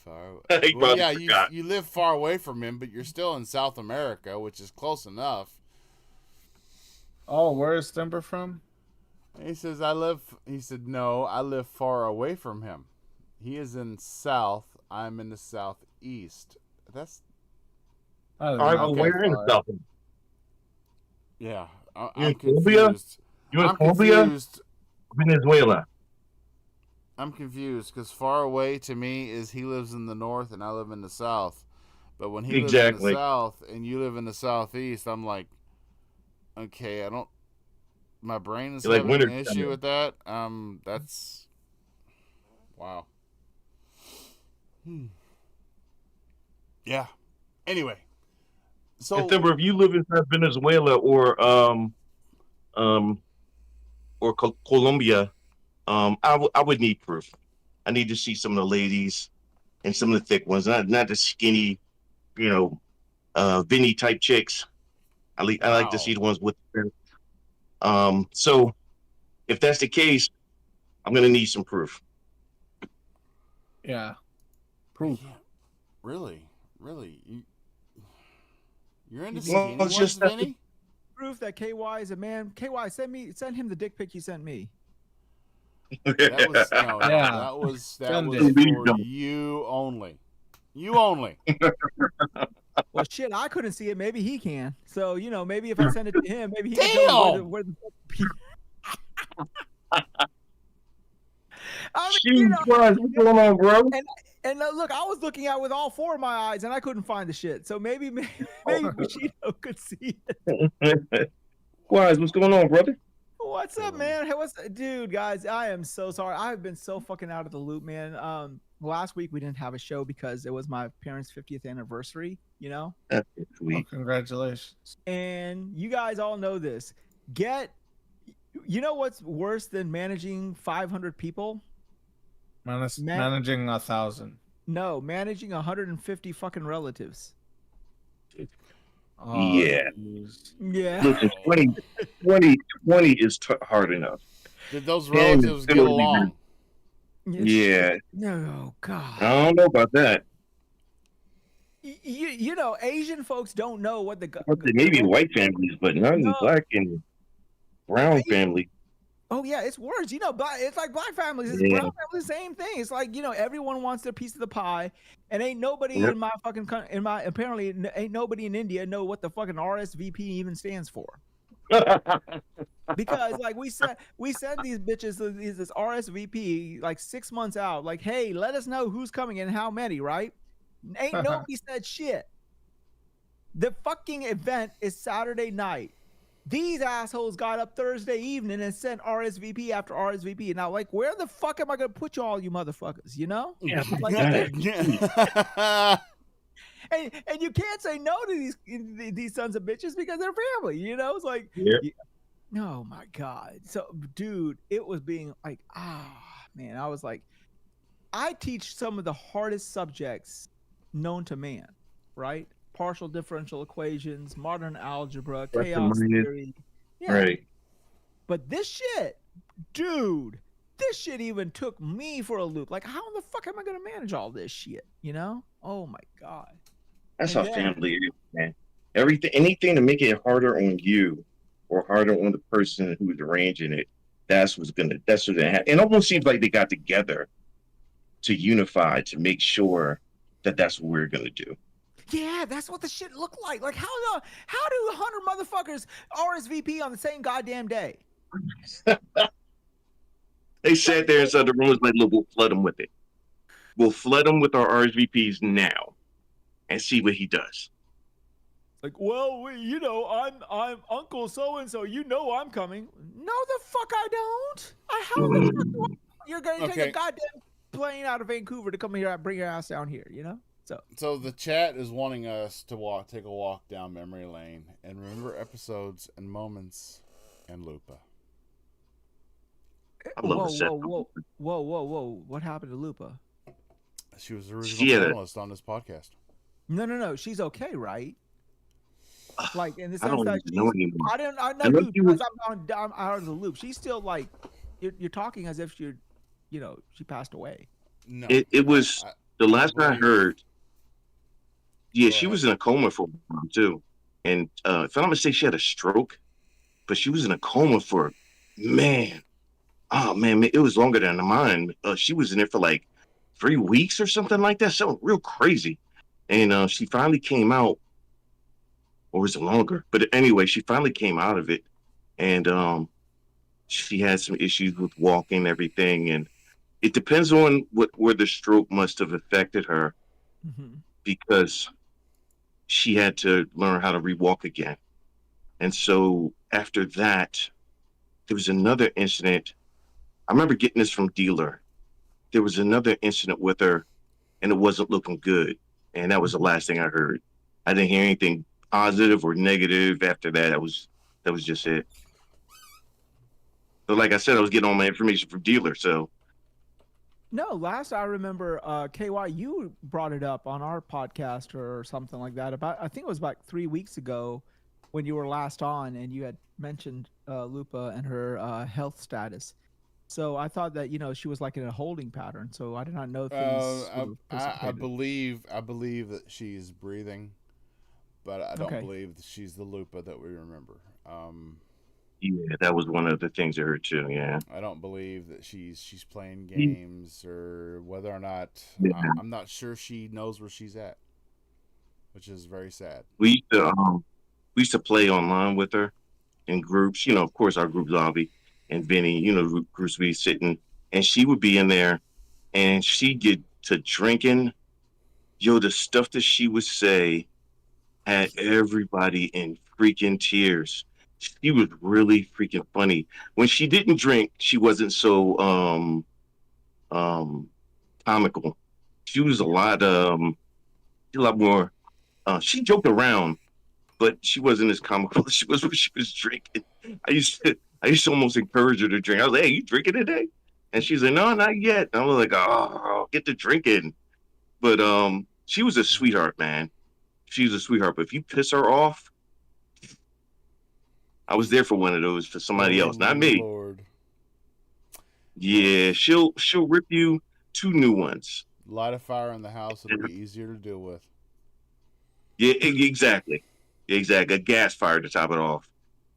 Well, yeah, you live far away from him, but you're still in South America, which is close enough. Oh, where is Thember from? He says, no, I live far away from him. He is in South. I'm in the Southeast. That's... All right, well, where in the South? Yeah, You I'm in Colombia? confused. You in I'm Colombia? confused. Venezuela. I'm confused because far away to me is he lives in the north and I live in the south. But when he lives in the Exactly. south and you live in the southeast, I'm like, okay, I don't. My brain is You're like having winter an issue with that. That's wow. Yeah. Anyway, And so remember, if you live inside Venezuela um or Colombia, I would need proof. I need to see some of the ladies and some of the thick ones, not the skinny, you know, Vinny type chicks. I like to see wow. the ones with. So if that's the case, I'm gonna need some proof. Yeah. I Proof. can't really, you're into You need Well, skinny it's ones, just that. Vinny? proof that KY is a man. KY, send him the dick pic you sent me. That was no. Yeah. That was Send it. for you only. You only. Well, shit, I couldn't see it. Maybe he can. So maybe if I send it to him, maybe he can tell me where the I mean, Shoot, what's going on, bro? and look, I was looking at it with all four of my eyes, and I couldn't find the shit. So maybe Bushido could see it. Wise, what's going on, brother? What's up, man? Hey, dude, guys? I am so sorry. I've been so fucking out of the loop, man. Last week we didn't have a show because it was my parents' 50th anniversary. That's Oh, sweet. congratulations. And you guys all know this. You know what's worse than managing 500 people? Managing 1,000. No, managing 150 fucking relatives. Oh, Yeah. geez. Yeah. Listen, 20 is hard enough. Did those And relatives get still along? Yeah. No, God. I don't know about that. You know, Asian folks don't know what the Maybe white families, but not in black and brown family. Oh yeah, it's worse. It's like black families. It's brown families, same thing. It's like everyone wants their piece of the pie, and ain't nobody in my fucking apparently ain't nobody in India know what the fucking RSVP even stands for. Because like we send these bitches this RSVP like 6 months out. Like, hey, let us know who's coming and how many, right? Ain't nobody said shit. The fucking event is Saturday night. These assholes got up Thursday evening and sent RSVP after RSVP. And now, like, where the fuck am I gonna put you all, you motherfuckers? Yeah, Like, and you can't say no to these sons of bitches because they're family. It's like, oh my God. So, dude, it was being like, man, I was like, I teach some of the hardest subjects known to man, right? Partial differential equations, modern algebra, chaos theory. Yeah. Right. But this shit, dude, even took me for a loop. Like, how in the fuck am I going to manage all this shit? Oh my God. That's how family is, man. Anything to make it harder on you or harder on the person who's arranging it, that's what's gonna happen. It almost seems like they got together to unify to make sure that that's what we're gonna do. Yeah, that's what the shit looked like. Like, how do 100 motherfuckers RSVP on the same goddamn day? They sat there inside the room and was like, look, we'll flood him with it. We'll flood him with our RSVPs now and see what he does. Like, well, I'm Uncle so-and-so. I'm coming. No, the fuck I don't. How the fuck you're going to take a goddamn plane out of Vancouver to come here and bring your ass down here, So the chat is wanting us to take a walk down memory lane and remember episodes and moments and Lupa. Whoa. What happened to Lupa? She was the original panelist on this podcast. No. She's okay, right? Like, in the sense I don't that know anymore. I know, dude, because I'm out of the loop. She's still like, you're talking as if she passed away. No. It was, the last I heard, she was in a coma for a while too. And if I'm not mistaken, she had a stroke, but she was in a coma for, it was longer than mine. She was in it for like 3 weeks or something like that. Something real crazy. And she finally came out. or was it longer? But anyway, she finally came out of it, and she had some issues with walking and everything, and it depends on where the stroke must have affected her, Mm-hmm. because she had to learn how to rewalk again. And so after that, there was another incident. I remember getting this from Dealer. There was another incident with her, and it wasn't looking good. And that was the last thing I heard. I didn't hear anything positive or negative after that. That was just it. But like I said, I was getting all my information from Dealer. So No, last I remember, KY, you brought it up on our podcast or something like that. About, I think it was about 3 weeks ago when you were last on, and you had mentioned Lupa and her health status. So I thought that she was like in a holding pattern. So I did not know things sort of I precipitated. believe that she's breathing, but I don't Okay. believe that she's the Lupa that we remember. yeah, that was one of the things I heard too. Yeah. I don't believe that she's playing games, or whether or not Yeah. I'm not sure she knows where she's at, which is very sad. We used to play online with her in groups. Of course, our group Zombie and Vinny. Groups would be sitting, and she would be in there, and she'd get to drinking. Yo, the stuff that she would say had everybody in freaking tears. She was really freaking funny. When she didn't drink, she wasn't so um comical. She was a lot more. She joked around, but she wasn't as comical as she was when she was drinking. I used to almost encourage her to drink. I was like, "Hey, you drinking today?" And she's like, "No, not yet." And I was like, "Oh, get to drinking." But she was a sweetheart, man. She was a sweetheart. But if you piss her off, I was there for one of those for somebody else, not me. Lord. Yeah, she'll rip you two new ones. Light a fire in the house; it'll be easier to deal with. Yeah, exactly. Exactly. A gas fire to top it off.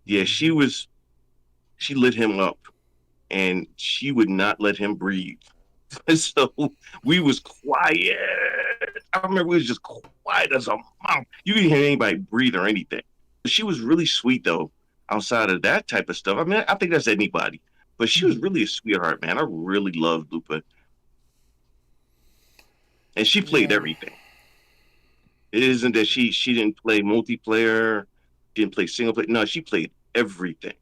Yeah, she lit him up, and she would not let him breathe. So we was quiet. I remember we was just quiet as a mouse. You didn't hear anybody breathe or anything. She was really sweet though. Outside of that type of stuff, I mean, I think that's anybody. But she was really a sweetheart, man. I really loved Lupa, and she played everything. It isn't that she didn't play multiplayer, didn't play single player. No, she played everything.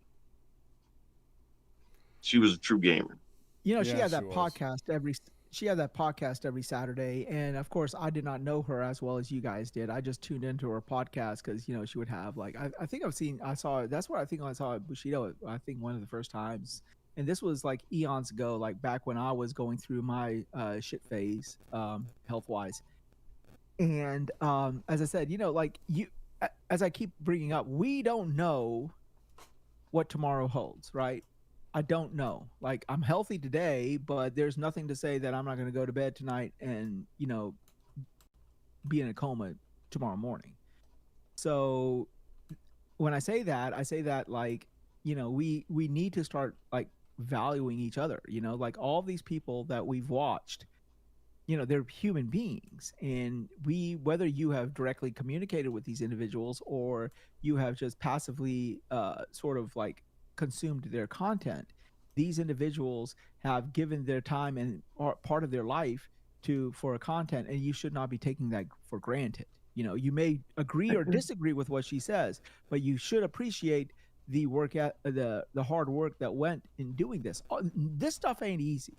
She was a true gamer. She Yeah, had that she was. podcast every Saturday, and of course I did not know her as well as you guys did. I just tuned into her podcast because she would have like I think I saw that's what I think I saw Bushido. I think one of the first times, and this was like eons ago, like back when I was going through my shit phase, health wise. And as I said, like as I keep bringing up, we don't know what tomorrow holds, right? I don't know. Like I'm healthy today, but there's nothing to say that I'm not going to go to bed tonight and be in a coma tomorrow morning. So when I say that like we need to start like valuing each other. Like all these people that we've watched, they're human beings, and whether you have directly communicated with these individuals or you have just passively sort of like consumed their content, these individuals have given their time and part of their life for a content, and you should not be taking that for granted. You may agree or disagree with what she says, but you should appreciate the work at the hard work that went in doing this. This stuff ain't easy.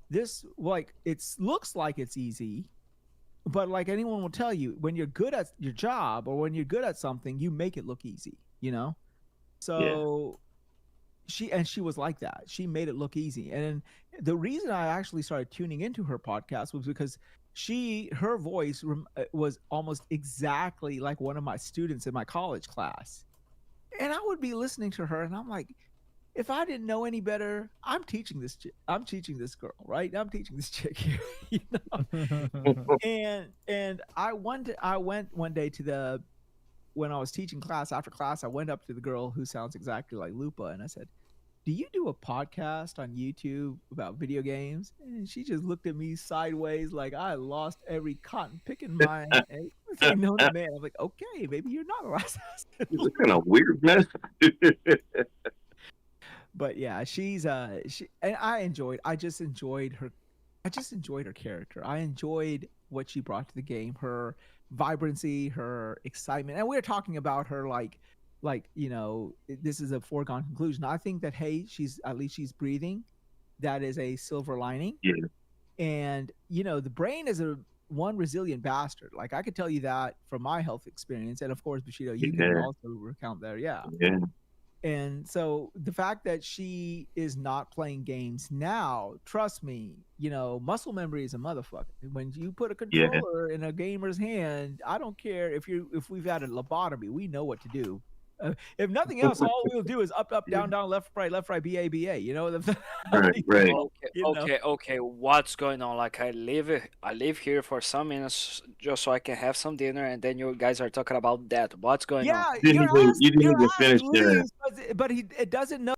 This, like, it looks like it's easy, but like anyone will tell you, when you're good at your job or when you're good at something, you make it look easy. So she was like that. She made it look easy. And the reason I actually started tuning into her podcast was because her voice was almost exactly like one of my students in my college class. And I would be listening to her and I'm like, if I didn't know any better, I'm teaching this girl, right? I'm teaching this chick here, And I went one day when I was teaching class, after class, I went up to the girl who sounds exactly like Lupa, and I said, do you do a podcast on YouTube about video games? And she just looked at me sideways like I lost every cotton picking mind, everything known to man. I'm like, okay, maybe you're not a last It's kind of weird, man. But yeah, she's and I just enjoyed her character. I enjoyed what she brought to the game, her vibrancy, her excitement. And we're talking about her like, this is a foregone conclusion. I think that hey, at least she's breathing. That is a silver lining. Yeah. And the brain is one resilient bastard. Like I could tell you that from my health experience. And of course, Bushido, you can also recount there. Yeah. And so the fact that she is not playing games now, trust me, muscle memory is a motherfucker. When you put a controller in a gamer's hand, I don't care if we've had a lobotomy, we know what to do. If nothing else, all we'll do is up, down, left, right, BA. Right. Okay. What's going on? Like I live here for some minutes just so I can have some dinner, and then you guys are talking about that. What's going on? You didn't even finish that. But it doesn't know.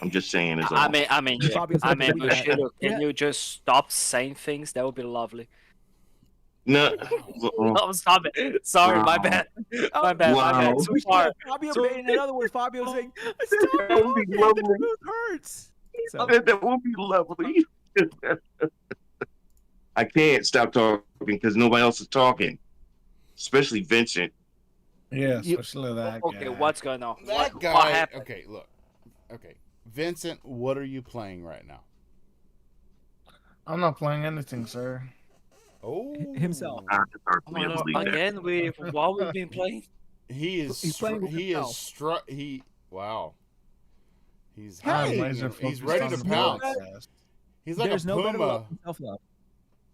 I'm just saying. I mean, Bushido, can you just stop saying things? That would be lovely. No, no, stop it. Sorry, my bad. My bad. Too far. Fabio, in other words, Fabio saying, "Stop talking. It hurts." So. That would be lovely. I can't stop talking because nobody else is talking, especially Vincent. Yeah, especially that guy. Okay, what's going on? That guy. What happened? Okay, look. Okay, Vincent, what are you playing right now? I'm not playing anything, sir. Oh, himself. Again, with what we've been playing. He's playing with himself. Wow. He's he's ready to pounce. He's like There's a no puma. self-love.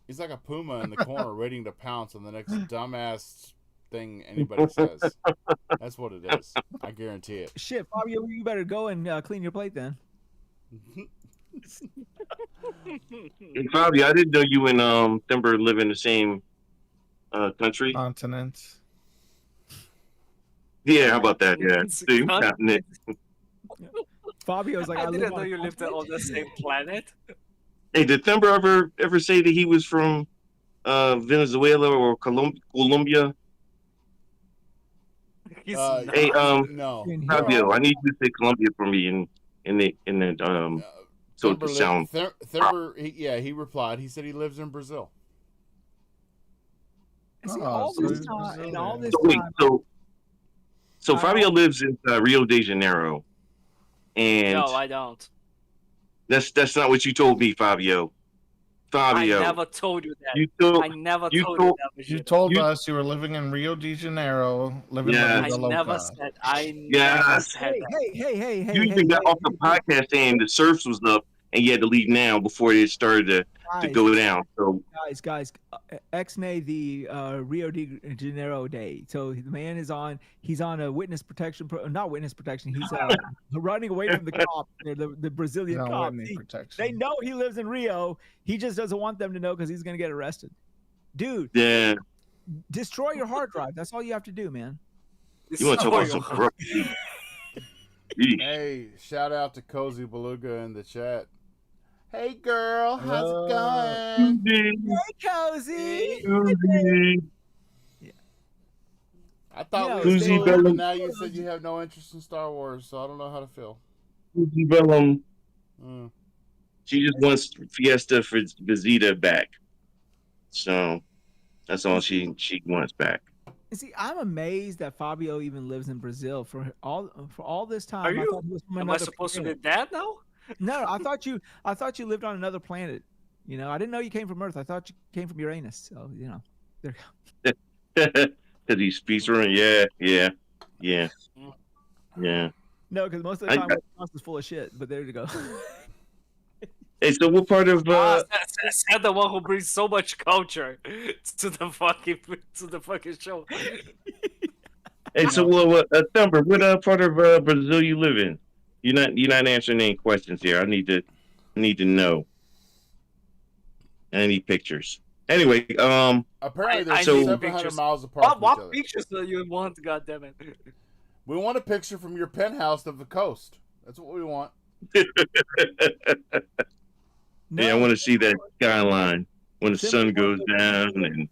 He's like a puma in the corner waiting to pounce on the next dumbass thing anybody says. That's what it is. I guarantee it. Shit, Fabio, you better go and clean your plate then. Hey, Fabio, I didn't know you and Timber live in the same country. Continent. Yeah, how about that? Yeah, same continent. Fabio's like, I didn't know you lived on the same planet. Hey, did Timber ever say that he was from Venezuela or Colombia? Hey, no, Fabio, I need you to say Colombia for me in the so it sound. Thimber, he replied. He said he lives in Brazil. See, all this time. So Fabio lives in Rio de Janeiro, and no, I don't. That's not what you told me, Fabio. I never told you that. I never told you that. You told us you were living in Rio de Janeiro, living Yeah. with the I never said that. Hey. You even got off the podcast saying the surf was up, and you had to leave now before it started to go down. So guys, Xnay the Rio de Janeiro day. So the man is on. He's on a witness protection. Not witness protection. He's running away from the cops. The Brazilian cops. They know he lives in Rio. He just doesn't want them to know because he's gonna get arrested. Dude. Yeah. Destroy your hard drive. That's all you have to do, man. You want to talk about some corruption? Hey, shout out to Cozy Beluga in the chat. Hey girl, how's it going? Hey Cozy. Yeah. I thought we were cool, but now you said you have no interest in Star Wars, so I don't know how to feel. She just wants Fiesta for Vizita back. So that's all she wants back. See, I'm amazed that Fabio even lives in Brazil for all this time. Am I supposed to be that now? No, I thought you lived on another planet. I didn't know you came from Earth. I thought you came from Uranus. So there. Because he speaks around. Yeah. No, because most of the time, Wisconsin's full of shit. But there you go. Hey, so what part of Said the one who brings so much culture to the fucking show. Hey, so Thumper, what part of Brazil you live in? You're not answering any questions here. I need to know. I need pictures. Anyway, apparently they're so 700 miles apart from each What other. pictures do you want? Goddammit! We want a picture from your penthouse of the coast. That's what we want. Yeah, I want to see that skyline when the sun goes down and.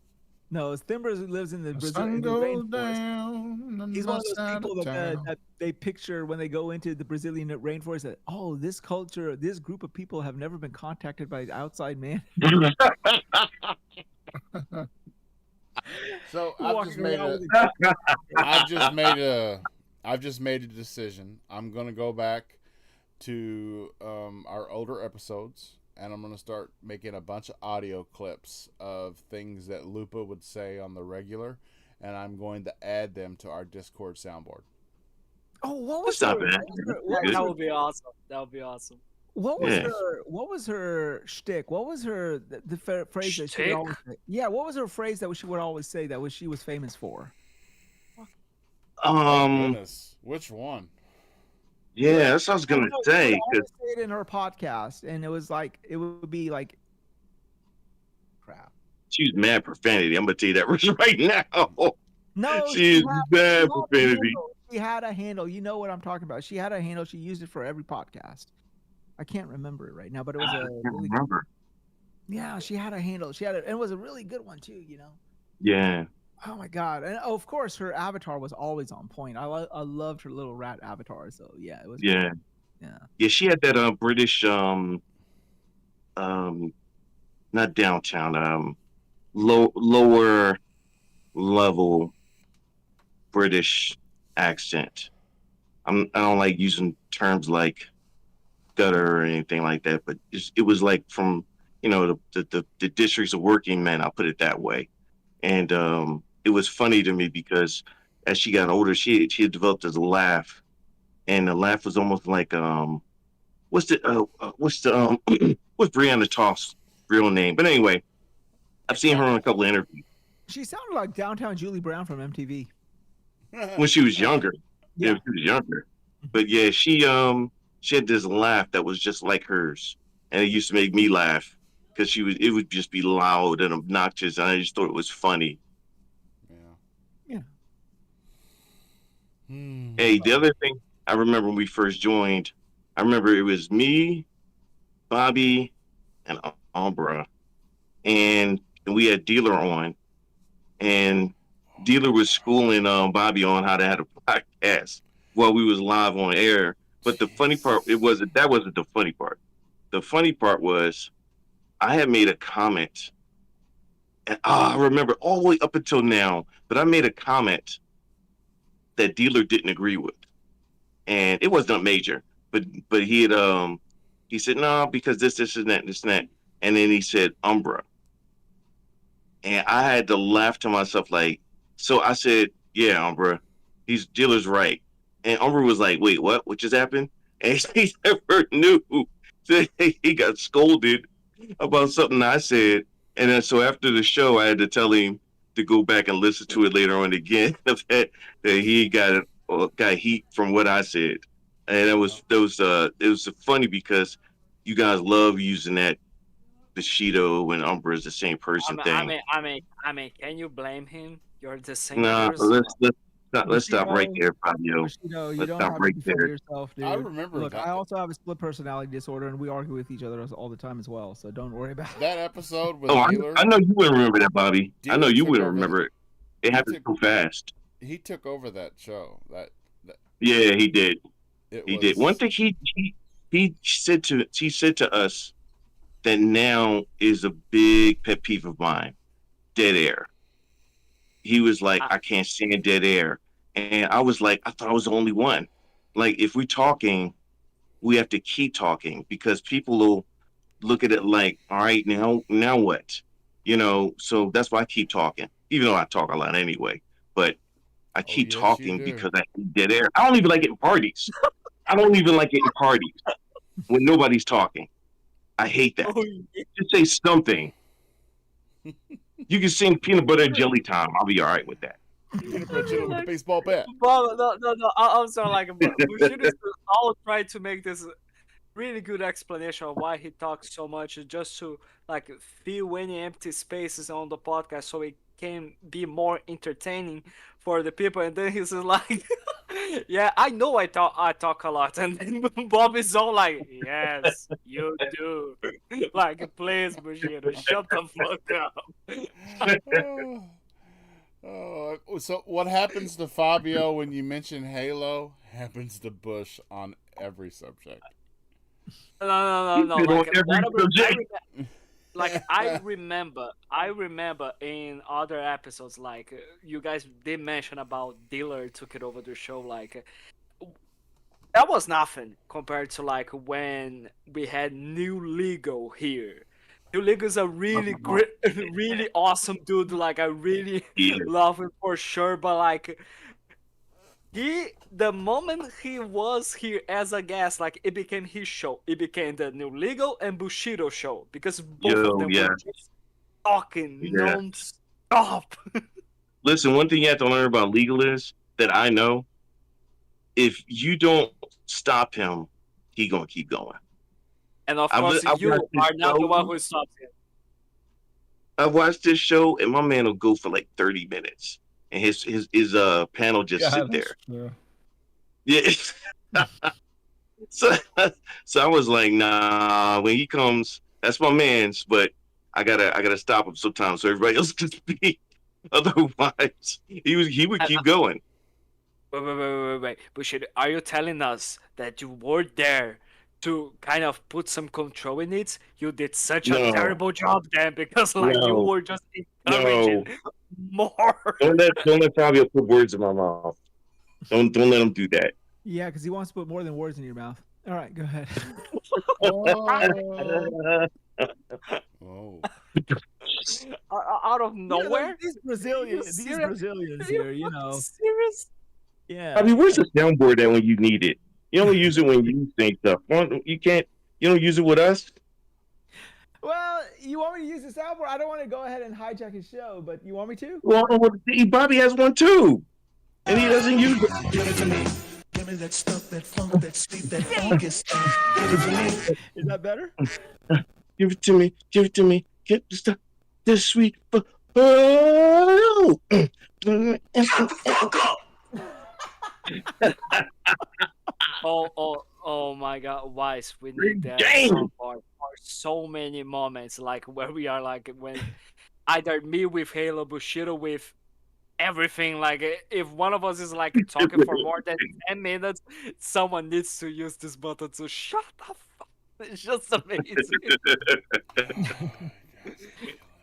No, Thimber lives in the sun goes rainforest. down. He's one of those people that they picture when they go into the Brazilian rainforest that, oh, this culture, this group of people have never been contacted by outside man. So I've just made a decision. I'm gonna go back to our older episodes, and I'm gonna start making a bunch of audio clips of things that Lupa would say on the regular, and I'm going to add them to our Discord soundboard. Oh, what was that? That would be awesome. That would be awesome. What was her shtick? What was her the phrase that she would always say? Yeah, what was her phrase that she would always say that she was famous for? Oh, goodness. Which one? Yeah, that's what I was gonna say. She would say it in her podcast, and it would be like, crap. She's mad profanity. I'm gonna tell you that right now. No, she's mad profanity. She had a handle. You know what I'm talking about. She had a handle. She used it for every podcast. I can't remember it right now, but it was really remember. Yeah, she had a handle. And it was a really good one too. You know. Yeah. Oh my god! And of course, her avatar was always on point. I loved her little rat avatar. So yeah, it was. Yeah. Cool. Yeah. Yeah, she had that British not downtown lower level British accent. I don't like using terms like gutter or anything like that, but it was like from the districts of working men. I'll put it that way, and it was funny to me because as she got older, she had developed as a laugh, and the laugh was almost like what's Brianna Toth's real name? But anyway, I've seen her on a couple of interviews. She sounded like downtown Julie Brown from MTV when she was younger. Yeah, she was younger. But yeah, she had this laugh that was just like hers, and it used to make me laugh because it would just be loud and obnoxious, and I just thought it was funny. Yeah. Hey, the other thing I remember when we first joined, I remember it was me, Bobby, and Umbra, and we had Dealer on, and Dealer was schooling Bobby on how to have a podcast while we was live on air. But the funny part, that wasn't the funny part. The funny part was I had made a comment, and I remember all the way up until now, but I made a comment that Dealer didn't agree with, and it wasn't major, but he had he said no because this and that, and then he said Umbra, and I had to laugh to myself like, so I said yeah Umbra, Dealer's right. And Umbra was like, wait, what? What just happened? And he never knew. So he got scolded about something I said. And then so after the show, I had to tell him to go back and listen to it later on again. that he got heat from what I said. And it was funny because you guys love using that Bushido when Umbra is the same person thing. I mean, can you blame him? You're the same person. Let's stop right there, Fabio. You don't have to defend yourself, dude. I remember. Look, I also have a split personality disorder, and we argue with each other all the time as well. So don't worry about that episode with Dealer. I know you wouldn't remember that, Bobby. I know you wouldn't remember it. It happened so fast. He took over that show. Yeah, he did. He did. One thing he said to us that now is a big pet peeve of mine: dead air. He was like, I can't stand dead air. And I was like, I thought I was the only one. Like, if we're talking, we have to keep talking because people will look at it like, all right, now what? So that's why I keep talking, even though I talk a lot anyway. But I keep talking because I hate dead air. I don't even like it in parties. I don't even like it in parties when nobody's talking. I hate that. Oh, yeah. Just say something. You can sing peanut butter and jelly time. I'll be all right with that. Peanut butter jelly with a baseball bat. But no. I'm sorry. Like, we should all try to make this really good explanation of why he talks so much, just to like fill any empty spaces on the podcast, so it can be more entertaining for the people. And then he's like, "Yeah, I know I talk a lot," and then Bob is all like, "Yes, you do." Like, please, Bushido, shut the fuck up. So what happens to Fabio when you mention Halo happens to Bush on every subject. No. Like, I remember in other episodes, like, you guys did mention about Diller took it over the show. Like, that was nothing compared to like when we had New Legal here. New Legal is a really great, really awesome dude. Like, I really love him for sure. But like, the moment he was here as a guest, like, it became his show. It became the New Legal and Bushido show, because both of them were just talking non-stop. Listen, one thing you have to learn about Legal is that I know, if you don't stop him, he gonna keep going. And of course, you are not the one who stops him. I watched this show, and my man will go for like 30 minutes, and his panel just sit there. Yeah. So I was like, nah. When he comes, that's my man's, but I gotta stop him sometimes so everybody else can speak. Otherwise, he would keep going. Wait. Bushido, are you telling us that you were there to kind of put some control in it? You did such a terrible job then, because like you were just encouraging more. Don't let Fabio put words in my mouth. Don't let him do that. Yeah, because he wants to put more than words in your mouth. All right, go ahead. Out of nowhere? Like these Brazilians here, you know. Serious? Yeah. I mean, where's the soundboard at when you need it? You only use it when you think stuff. You don't use it with us? Well, you want me to use the soundboard? I don't want to go ahead and hijack his show, but you want me to? Well, Bobby has one too. And he doesn't use it. Give it to me. Give me that stuff, that funk, that sweet, that funky stuff. Give it to me. Is that better? Give it to me. Give it to me. Get the stuff, the sweet. Oh! Oh my God, Wise, we need that for so many moments, like where we are like when either me with Halo, Bushido with everything. Like, if one of us is like talking for more than 10 minutes, someone needs to use this button to shut the fuck. It's just amazing.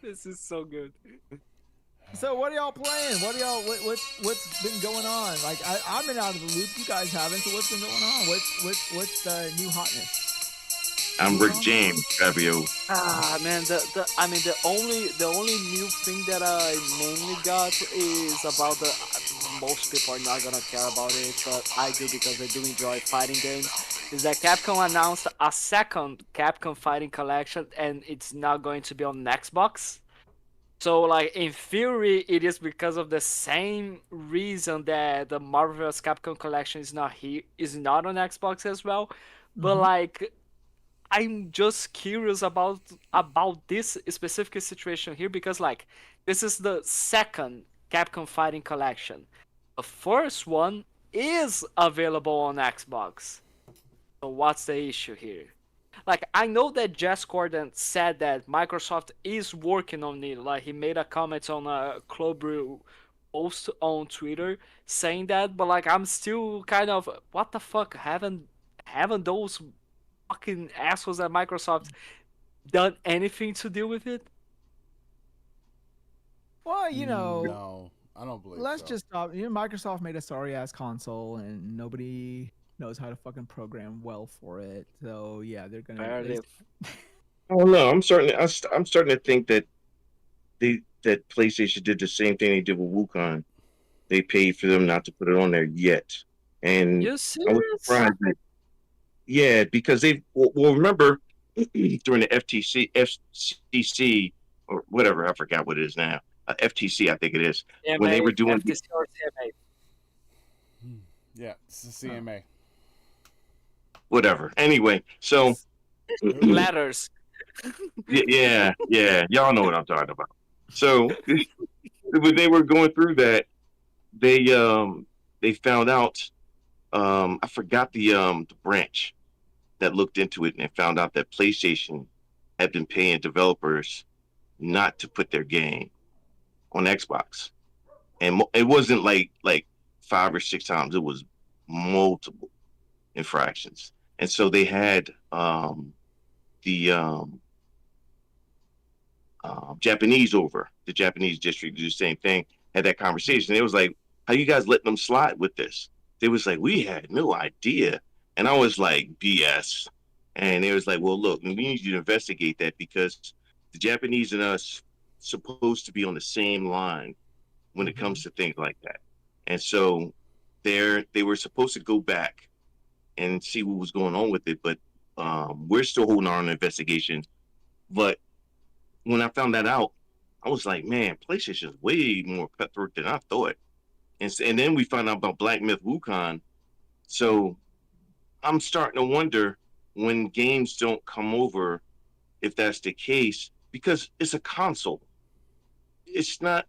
This is so good. So what are y'all playing? What's been going on? Like, I've been out of the loop. You guys haven't. So what's been going on? What's the new hotness? I'm Rick James, Fabio. Man, the only new thing that I mainly got is about the. Most people are not gonna care about it, but I do, because I do enjoy fighting games. Is that Capcom announced a second Capcom Fighting Collection, and it's not going to be on Xbox. So, like, in theory, it is because of the same reason that the Marvel vs. Capcom Collection is not on Xbox as well. But like, I'm just curious about this specific situation here, because like, this is the second Capcom Fighting Collection. The first one is available on Xbox. So what's the issue here? Like, I know that Jess Gordon said that Microsoft is working on it. Like, he made a comment on a Club Brew post on Twitter saying that, but like, I'm still kind of, what the fuck? Haven't those fucking assholes at Microsoft done anything to deal with it? Well, you know, no, I don't believe. Let's just stop. You know, Microsoft made a sorry ass console, and nobody knows how to fucking program well for it. So yeah, they're gonna. Oh no, I'm starting to think that that PlayStation did the same thing they did with Wukong. They paid for them not to put it on there yet, and you serious? I was surprised. Yeah, because well, remember during the FCC or whatever, I forgot what it is now. FTC, I think it is, when they were CMA, doing FTC, or CMA. Yeah, it's the CMA. whatever. Anyway, so Letters. yeah, y'all know what I'm talking about. So when they were going through that, they found out, I forgot the branch that looked into it, and they found out that PlayStation had been paying developers not to put their game on Xbox, and it wasn't like 5 or 6 times; it was multiple infractions, and so they had the Japanese over, the Japanese district do the same thing, had that conversation. It was like, how you guys letting them slide with this? They was like, we had no idea. And I was like, BS. And they was like, well, look, we need you to investigate that because the Japanese and us supposed to be on the same line when it comes to things like that. And so they were supposed to go back and see what was going on with it, but we're still holding on an investigation. But when I found that out, I was like, man, PlayStation is way more cutthroat than I thought. And then we found out about Black Myth Wukong. So I'm starting to wonder when games don't come over, if that's the case, because it's a console. It's not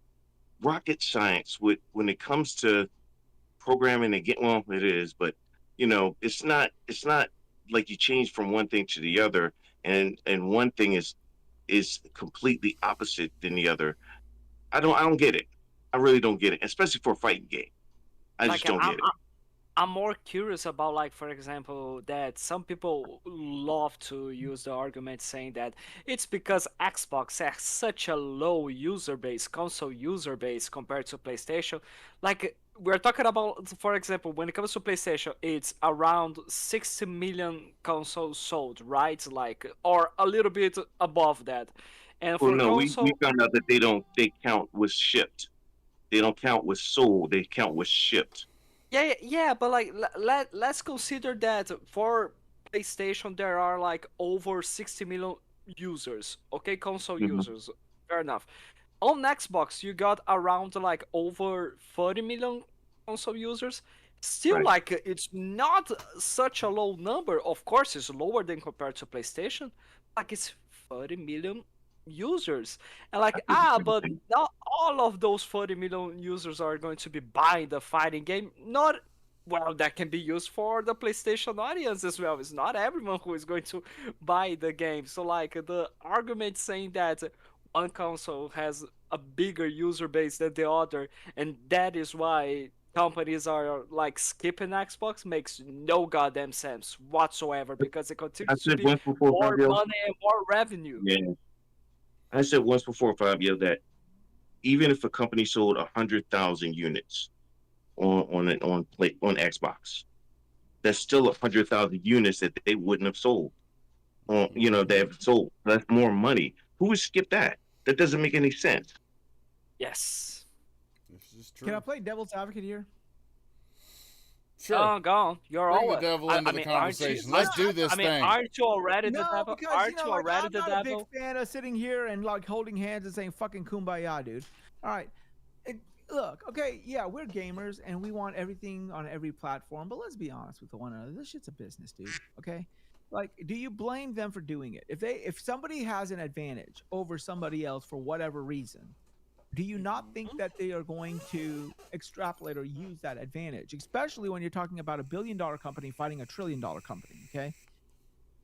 rocket science when it comes to programming again. Well, it is, but it's not like you change from one thing to the other, and one thing is completely opposite than the other. I don't get it. I really don't get it, especially for a fighting game. I just Like don't get it. I'm more curious about, like, for example, that some people love to use the argument saying that it's because Xbox has such a low user base, console user base compared to PlayStation. Like, we're talking about, for example, when it comes to PlayStation, it's around 60 million consoles sold, right? Like, or a little bit above that. And Well, for no, we console, found out that they count what's shipped. They don't count what's sold. They count what's shipped. yeah, but like let's consider that for PlayStation there are like over 60 million users, okay, console Mhm. users. Fair enough. On Xbox, you got around like over 30 million console users. Still, Right. like, it's not such a low number. Of course, it's lower than compared to PlayStation. Like, it's 30 million users. And like, I think the same but thing. not all of those 40 million users are going to be buying the fighting game. Not, well, that can be used for the PlayStation audience as well. It's not everyone who is going to buy the game. So like the argument saying that one console has a bigger user base than the other, and that is why companies are like skipping Xbox makes no goddamn sense whatsoever, because it I continues to said be once before, more Fabio. money and more revenue. Yeah, I said once before, Fabio, that even if a company sold 100,000 units on Xbox, that's still 100,000 units that they wouldn't have sold. They have sold. That's more money. Who would skip that? That doesn't make any sense. Yes. This is Can I true. play devil's advocate here? Sure. Oh, go on. You're Bring the all. devil into the Mean, aren't you? conversation. Let's do this I mean, thing. aren't you already the No, devil? because Aren't you like already I'm the not a big devil? fan of sitting here and like holding hands and saying fucking kumbaya, dude. All right, look, okay, yeah, we're gamers and we want everything on every platform, but let's be honest with one another. This shit's a business, dude. Okay, like, do you blame them for doing it? If somebody has an advantage over somebody else for whatever reason, do you not think that they are going to extrapolate or use that advantage, especially when you're talking about $1 billion company fighting $1 trillion company? Okay,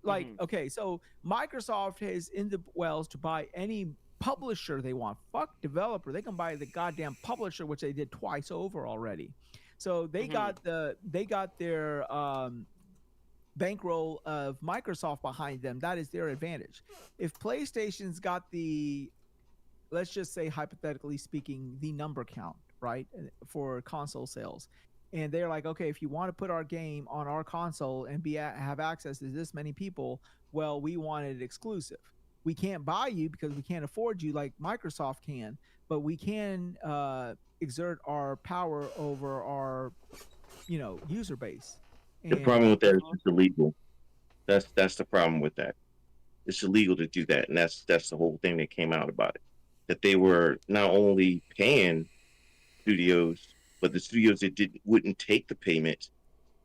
like, okay, so Microsoft is in the wells to buy any publisher they want. Fuck developer, they can buy the goddamn publisher, which they did twice over already. So they got their bankroll of Microsoft behind them. That is their advantage. If PlayStation's got the, let's just say hypothetically speaking, the number count, right, for console sales, and they're like, okay, if you want to put our game on our console and have access to this many people, well, we want it exclusive. We can't buy you because we can't afford you like Microsoft can, but we can exert our power over our user base. The problem And with that is it's illegal. That's the problem with that. it's illegal to do that, and that's the whole thing that came out about it. That they were not only paying studios, but the studios that wouldn't take the payment,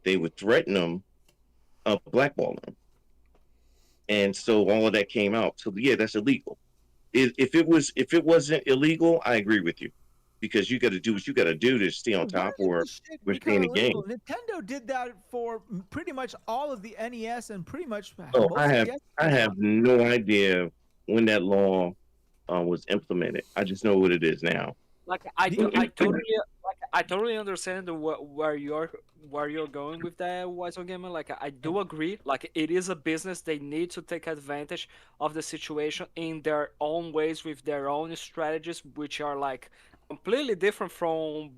they would threaten them, blackball them, and so all of that came out. So yeah, that's illegal. If it wasn't illegal, I agree with you, because you got to do what you got to do to stay on When top did or this shit we're become staying the illegal? game. Nintendo did that for pretty much all of the NES and pretty much Oh, most I of have the I SNES have no idea when that law was implemented. I just know what it is now. Like The- I totally understand where you're going with that, Wise Gamer. Like I do agree. Like it is a business; they need to take advantage of the situation in their own ways with their own strategies, which are like completely different from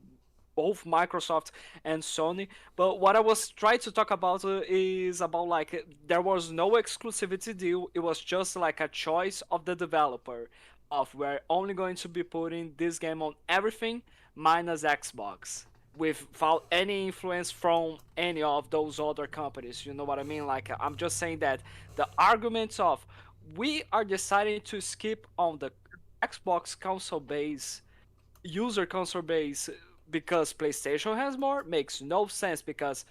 both Microsoft and Sony. But what I was trying to talk about is about like there was no exclusivity deal. It was just like a choice of the developer of we're only going to be putting this game on everything minus Xbox without any influence from any of those other companies. You know what I mean? Like I'm just saying that the arguments of we are deciding to skip on the Xbox console base user console base because PlayStation has more makes no sense because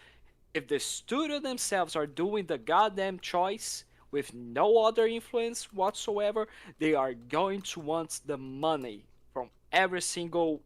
if the studio themselves are doing the goddamn choice with no other influence whatsoever, they are going to want the money from every single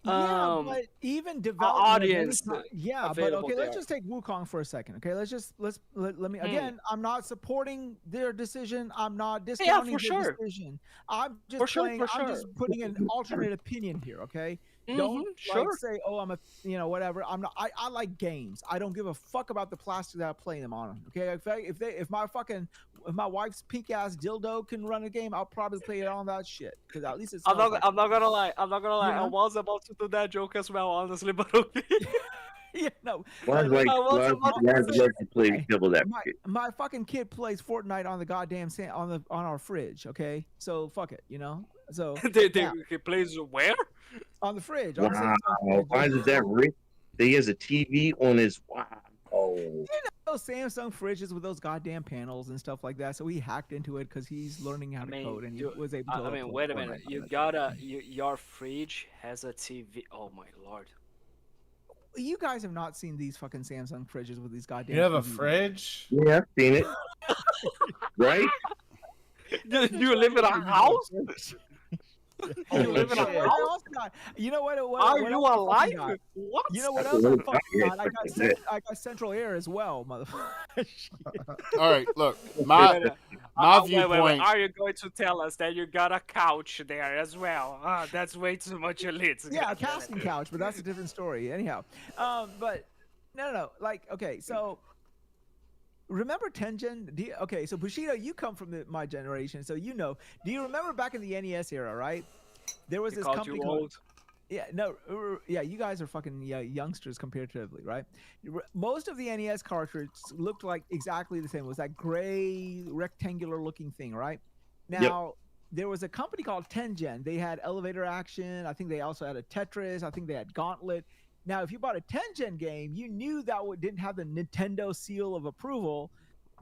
Yeah, um but even development of any audience kind, yeah, but available okay, let's there. just take Wukong for a second. Okay, let me Hmm. again. I'm not supporting their decision. I'm not Yeah, discounting for their sure. decision. I'm just For sure, playing. for I'm sure. just putting an alternate opinion here. Okay, don't like Sure. say, oh, I'm a whatever. I'm not. I like games. I don't give a fuck about the plastic that I play them on. Okay, if my wife's pink ass dildo can run a game, I'll probably play it on that shit because at least it smells like. I'm not gonna lie. I'm not gonna lie. You I know. was about to do that joke as well, honestly, but okay. Yeah, no, Why is but like I was why about why to is say. like to play hey, double advocate? my fucking kid plays Fortnite on the goddamn on our fridge. Okay, so fuck it, So yeah, He plays where? on the fridge, on the Wow, Samsung fridge. why is that rich? He has a TV on his wow. Those Samsung fridges with those goddamn panels and stuff like that. So he hacked into it because he's learning how I to mean, code and he was able to. I mean, play wait a Fortnite minute. on You that gotta, your fridge has a TV. Oh my lord. shit. You guys have not seen these fucking Samsung fridges with these goddamn. You have a TVs. fridge? Yeah, I've seen it. Right? You live in a house? You live in a What house? else got? You know what? Are what you else I fucking alive? got? What? You know what That's else a I little fucking bit. got? I got Central Air as well, motherfucker. All right, look, Wait, my wait, my wait. viewpoint. Are you going to tell us that you got a couch there as well? That's way too much elite. Yeah, a casting couch, but that's a different story. Anyhow, but no. Like, okay, so remember Tengen? Okay, so Bushido, you come from my generation, so you know. Do you remember back in the NES era, right? There was He this called company you called. old. Yeah, no, yeah, you guys are fucking youngsters comparatively, right? Most of the NES cartridges looked like exactly the same. It was that gray rectangular looking thing, right? Now, there was a company called Tengen. They had elevator action. I think they also had a Tetris. I think they had Gauntlet. Now, if you bought a Tengen game, you knew that didn't have the Nintendo seal of approval,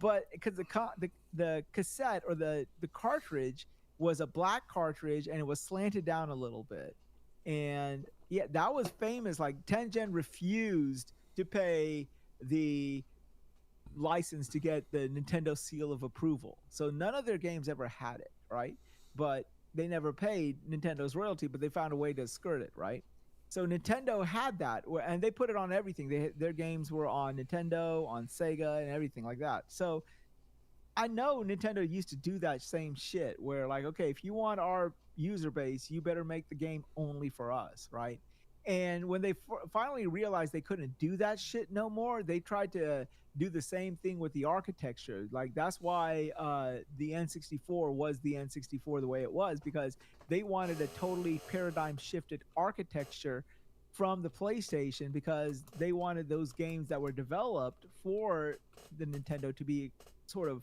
but because the cassette or the cartridge was a black cartridge and it was slanted down a little bit. And yeah, that was famous. Like Tengen refused to pay the license to get the Nintendo seal of approval. So none of their games ever had it, right? But they never paid Nintendo's royalty, but they found a way to skirt it, right? So Nintendo had that, and they put it on everything. Their games were on Nintendo, on Sega, and everything like that. So I know Nintendo used to do that same shit where like, okay, if you want our user base, you better make the game only for us, right? And when they finally realized they couldn't do that shit no more, they tried to do the same thing with the architecture. Like that's why the N64 was the N64 the way it was, because they wanted a totally paradigm shifted architecture from the PlayStation, because they wanted those games that were developed for the Nintendo to be sort of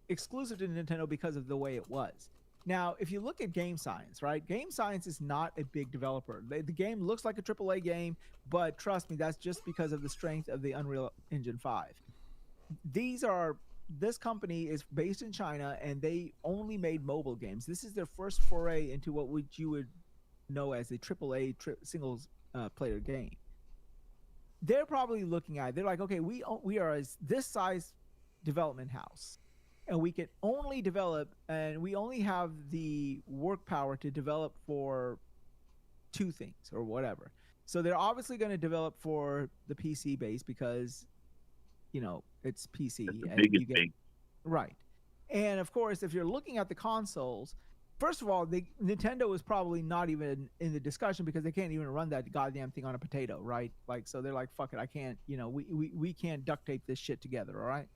exclusive to Nintendo because of the way it was. Now, if you look at Game Science, right? Game Science is not a big developer. The game looks like a AAA game, but trust me, that's just because of the strength of the Unreal Engine 5. this company is based in China, and they only made mobile games. This is their first foray into what you would know as a AAA singles player game. They're probably looking at it. They're like, okay, we are this size development house, and we can only develop, and we only have the work power to develop for 2 things or whatever. So they're obviously going to develop for the PC base because, it's PC and you get right. And of course, if you're looking at the consoles, first of all, Nintendo is probably not even in the discussion because they can't even run that goddamn thing on a potato, right? Like, so they're like, fuck it, I can't, we can't duct tape this shit together, all right?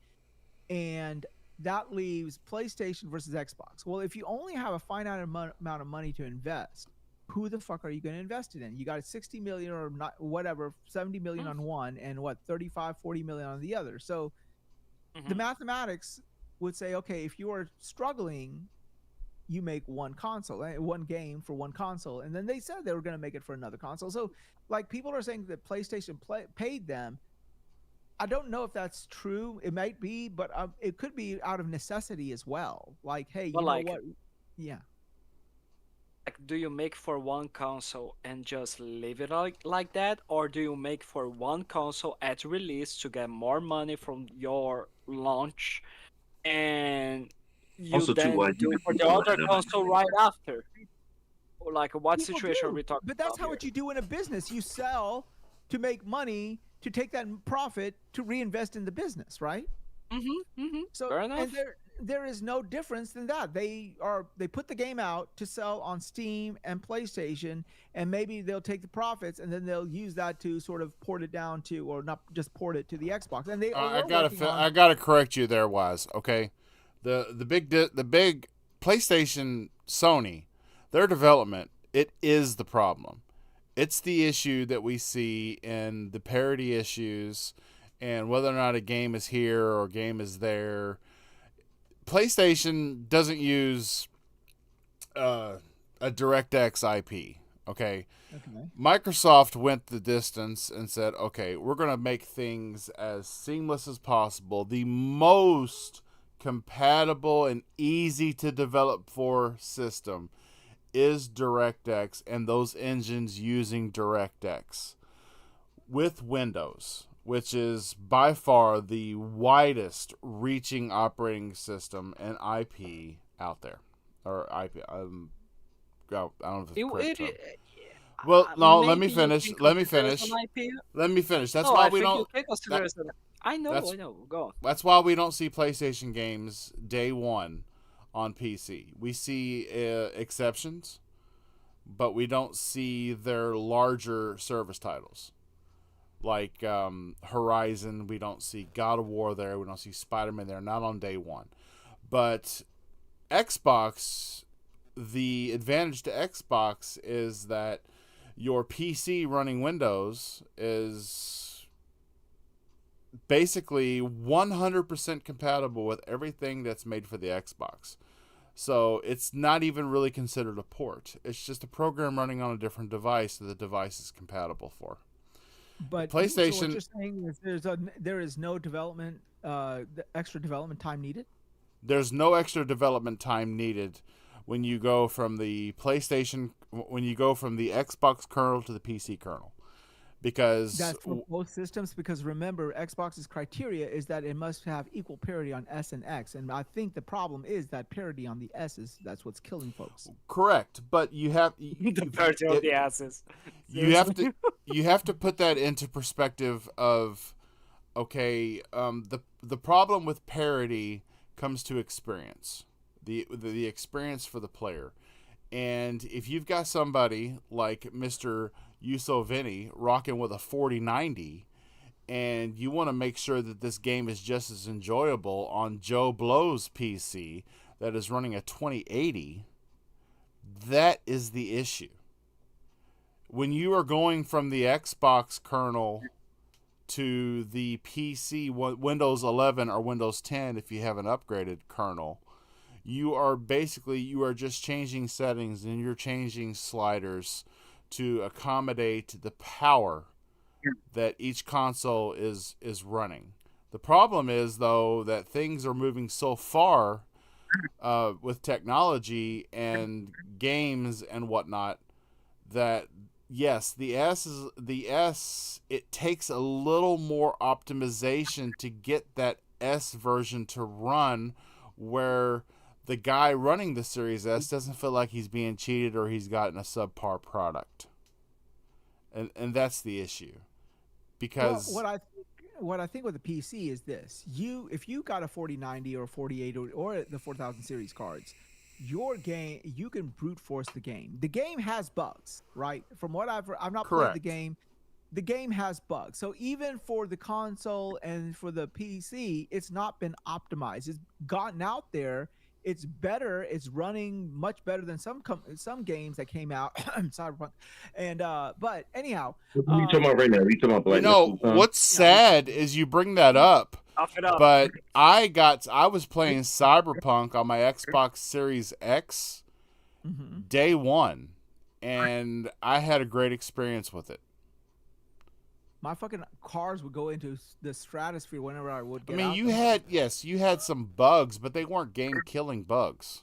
And that leaves PlayStation versus Xbox. Well, if you only have a finite amount of money to invest, who the fuck are you going to invest it in? You got 60 million or not, whatever, 70 million on one and 35, 40 million on the other. So the mathematics would say, okay, if you are struggling, you make one game for one console. And then they said they were going to make it for another console. So like people are saying that PlayStation paid them. I don't know if that's true. It might be, but it could be out of necessity as well. Like, hey, you know what? Yeah. Like, do you make for one console and just leave it like that, or do you make for one console at release to get more money from your launch, and you Also, then do it for the other console right after? Or like, what situation are we talking about? But that's how what you do in a business. You sell to make money, to take that profit to reinvest in the business, right? So fair enough. And there is no difference than that. They put the game out to sell on Steam and PlayStation, and maybe they'll take the profits and then they'll use that to sort of port it down to, or not just port it to the Xbox. And I gotta correct you there, Waz. Okay, the big PlayStation, Sony, their development, it is the problem. It's the issue that we see in the parity issues and whether or not a game is here or a game is there. PlayStation doesn't use a DirectX IP, okay? Microsoft went the distance and said, okay, we're going to make things as seamless as possible. The most compatible and easy to develop for system is DirectX and those engines using DirectX with Windows, which is by far the widest reaching operating system and IP out there. Or IP, I don't know if it's correct term. Well, no, let me finish. That's why we don't. I know. Go on. That's why we don't see PlayStation games day one on PC. We see exceptions, but we don't see their larger service titles. Like Horizon, we don't see God of War there. We don't see Spider-Man there. Not on day one. But Xbox, the advantage to Xbox is that your PC running Windows is basically 100% compatible with everything that's made for the Xbox. So it's not even really considered a port. It's just a program running on a different device that the device is compatible for. But PlayStation, so what you're saying is there is no development, extra development time needed? There's no extra development time needed when you go from the PlayStation, when you go from the Xbox kernel to the PC kernel. Because that's for both systems. Because remember, Xbox's criteria is that it must have equal parity on S and X, and I think the problem is that parity on the S's. That's what's killing folks. Correct, but you have the parity on the S's. You have to put that into perspective of, okay, the problem with parity comes to experience, the experience for the player, and if you've got somebody like Mr. Yusovini rocking with a 4090 and you want to make sure that this game is just as enjoyable on Joe Blow's PC that is running a 2080, that is the issue. When you are going from the Xbox kernel to the PC Windows 11 or Windows 10, if you have an upgraded kernel, you are just changing settings and you're changing sliders to accommodate the power that each console is running. The problem is, though, that things are moving so far with technology and games and whatnot that yes, the S. It takes a little more optimization to get that S version to run, where the guy running the Series S doesn't feel like he's being cheated or he's gotten a subpar product, and that's the issue. Because what I think with the PC is this: if you got a 4090 or 4080 or the 4000 series cards, your game, you can brute force the game. The game has bugs, right? From what I've not played the game. The game has bugs. So even for the console and for the PC, it's not been optimized. It's gotten out there. It's better. It's running much better than some games that came out, Cyberpunk. And but anyhow, what are you talking about right now? Are you talking about what's sad is you bring that up. But I was playing Cyberpunk on my Xbox Series X day one, and I had a great experience with it. My fucking cars would go into the stratosphere whenever I would get out. I mean, you had some bugs, but they weren't game-killing bugs.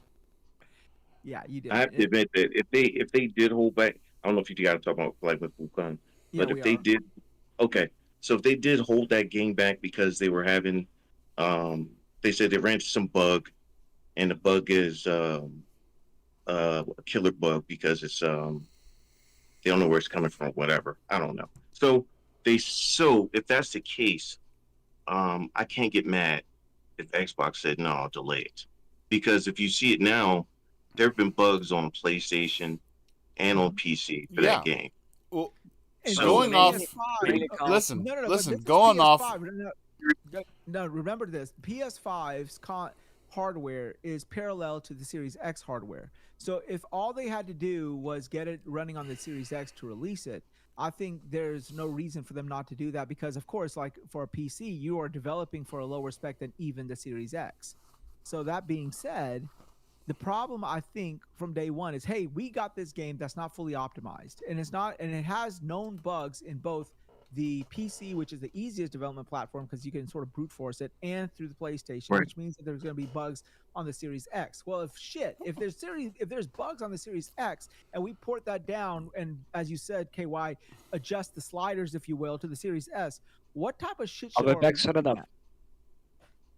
Yeah, you did. I have to admit that if they did hold back, I don't know if you got to talk about like with Wukan, but if they did, okay. So if they did hold that game back because they were having, they said they ran into some bug, and the bug is a killer bug because it's they don't know where it's coming from, whatever. I don't know. So if that's the case, I can't get mad if Xbox said no, I'll delay it, because if you see it now, there have been bugs on PlayStation and on PC for that game. Well, so going off, listen, going off. No, remember this: PS5's hardware is parallel to the Series X hardware. So if all they had to do was get it running on the Series X to release it, I think there's no reason for them not to do that, because of course, like for a PC, you are developing for a lower spec than even the Series X. So that being said, the problem I think from day one is, hey, we got this game that's not fully optimized, and it has known bugs in both the PC, which is the easiest development platform because you can sort of brute force it, and through the PlayStation, which means that there's going to be bugs on the Series X. Well, if there's bugs on the Series X and we port that down, and as you said, KY, adjust the sliders, if you will, to the Series S, what type of shit show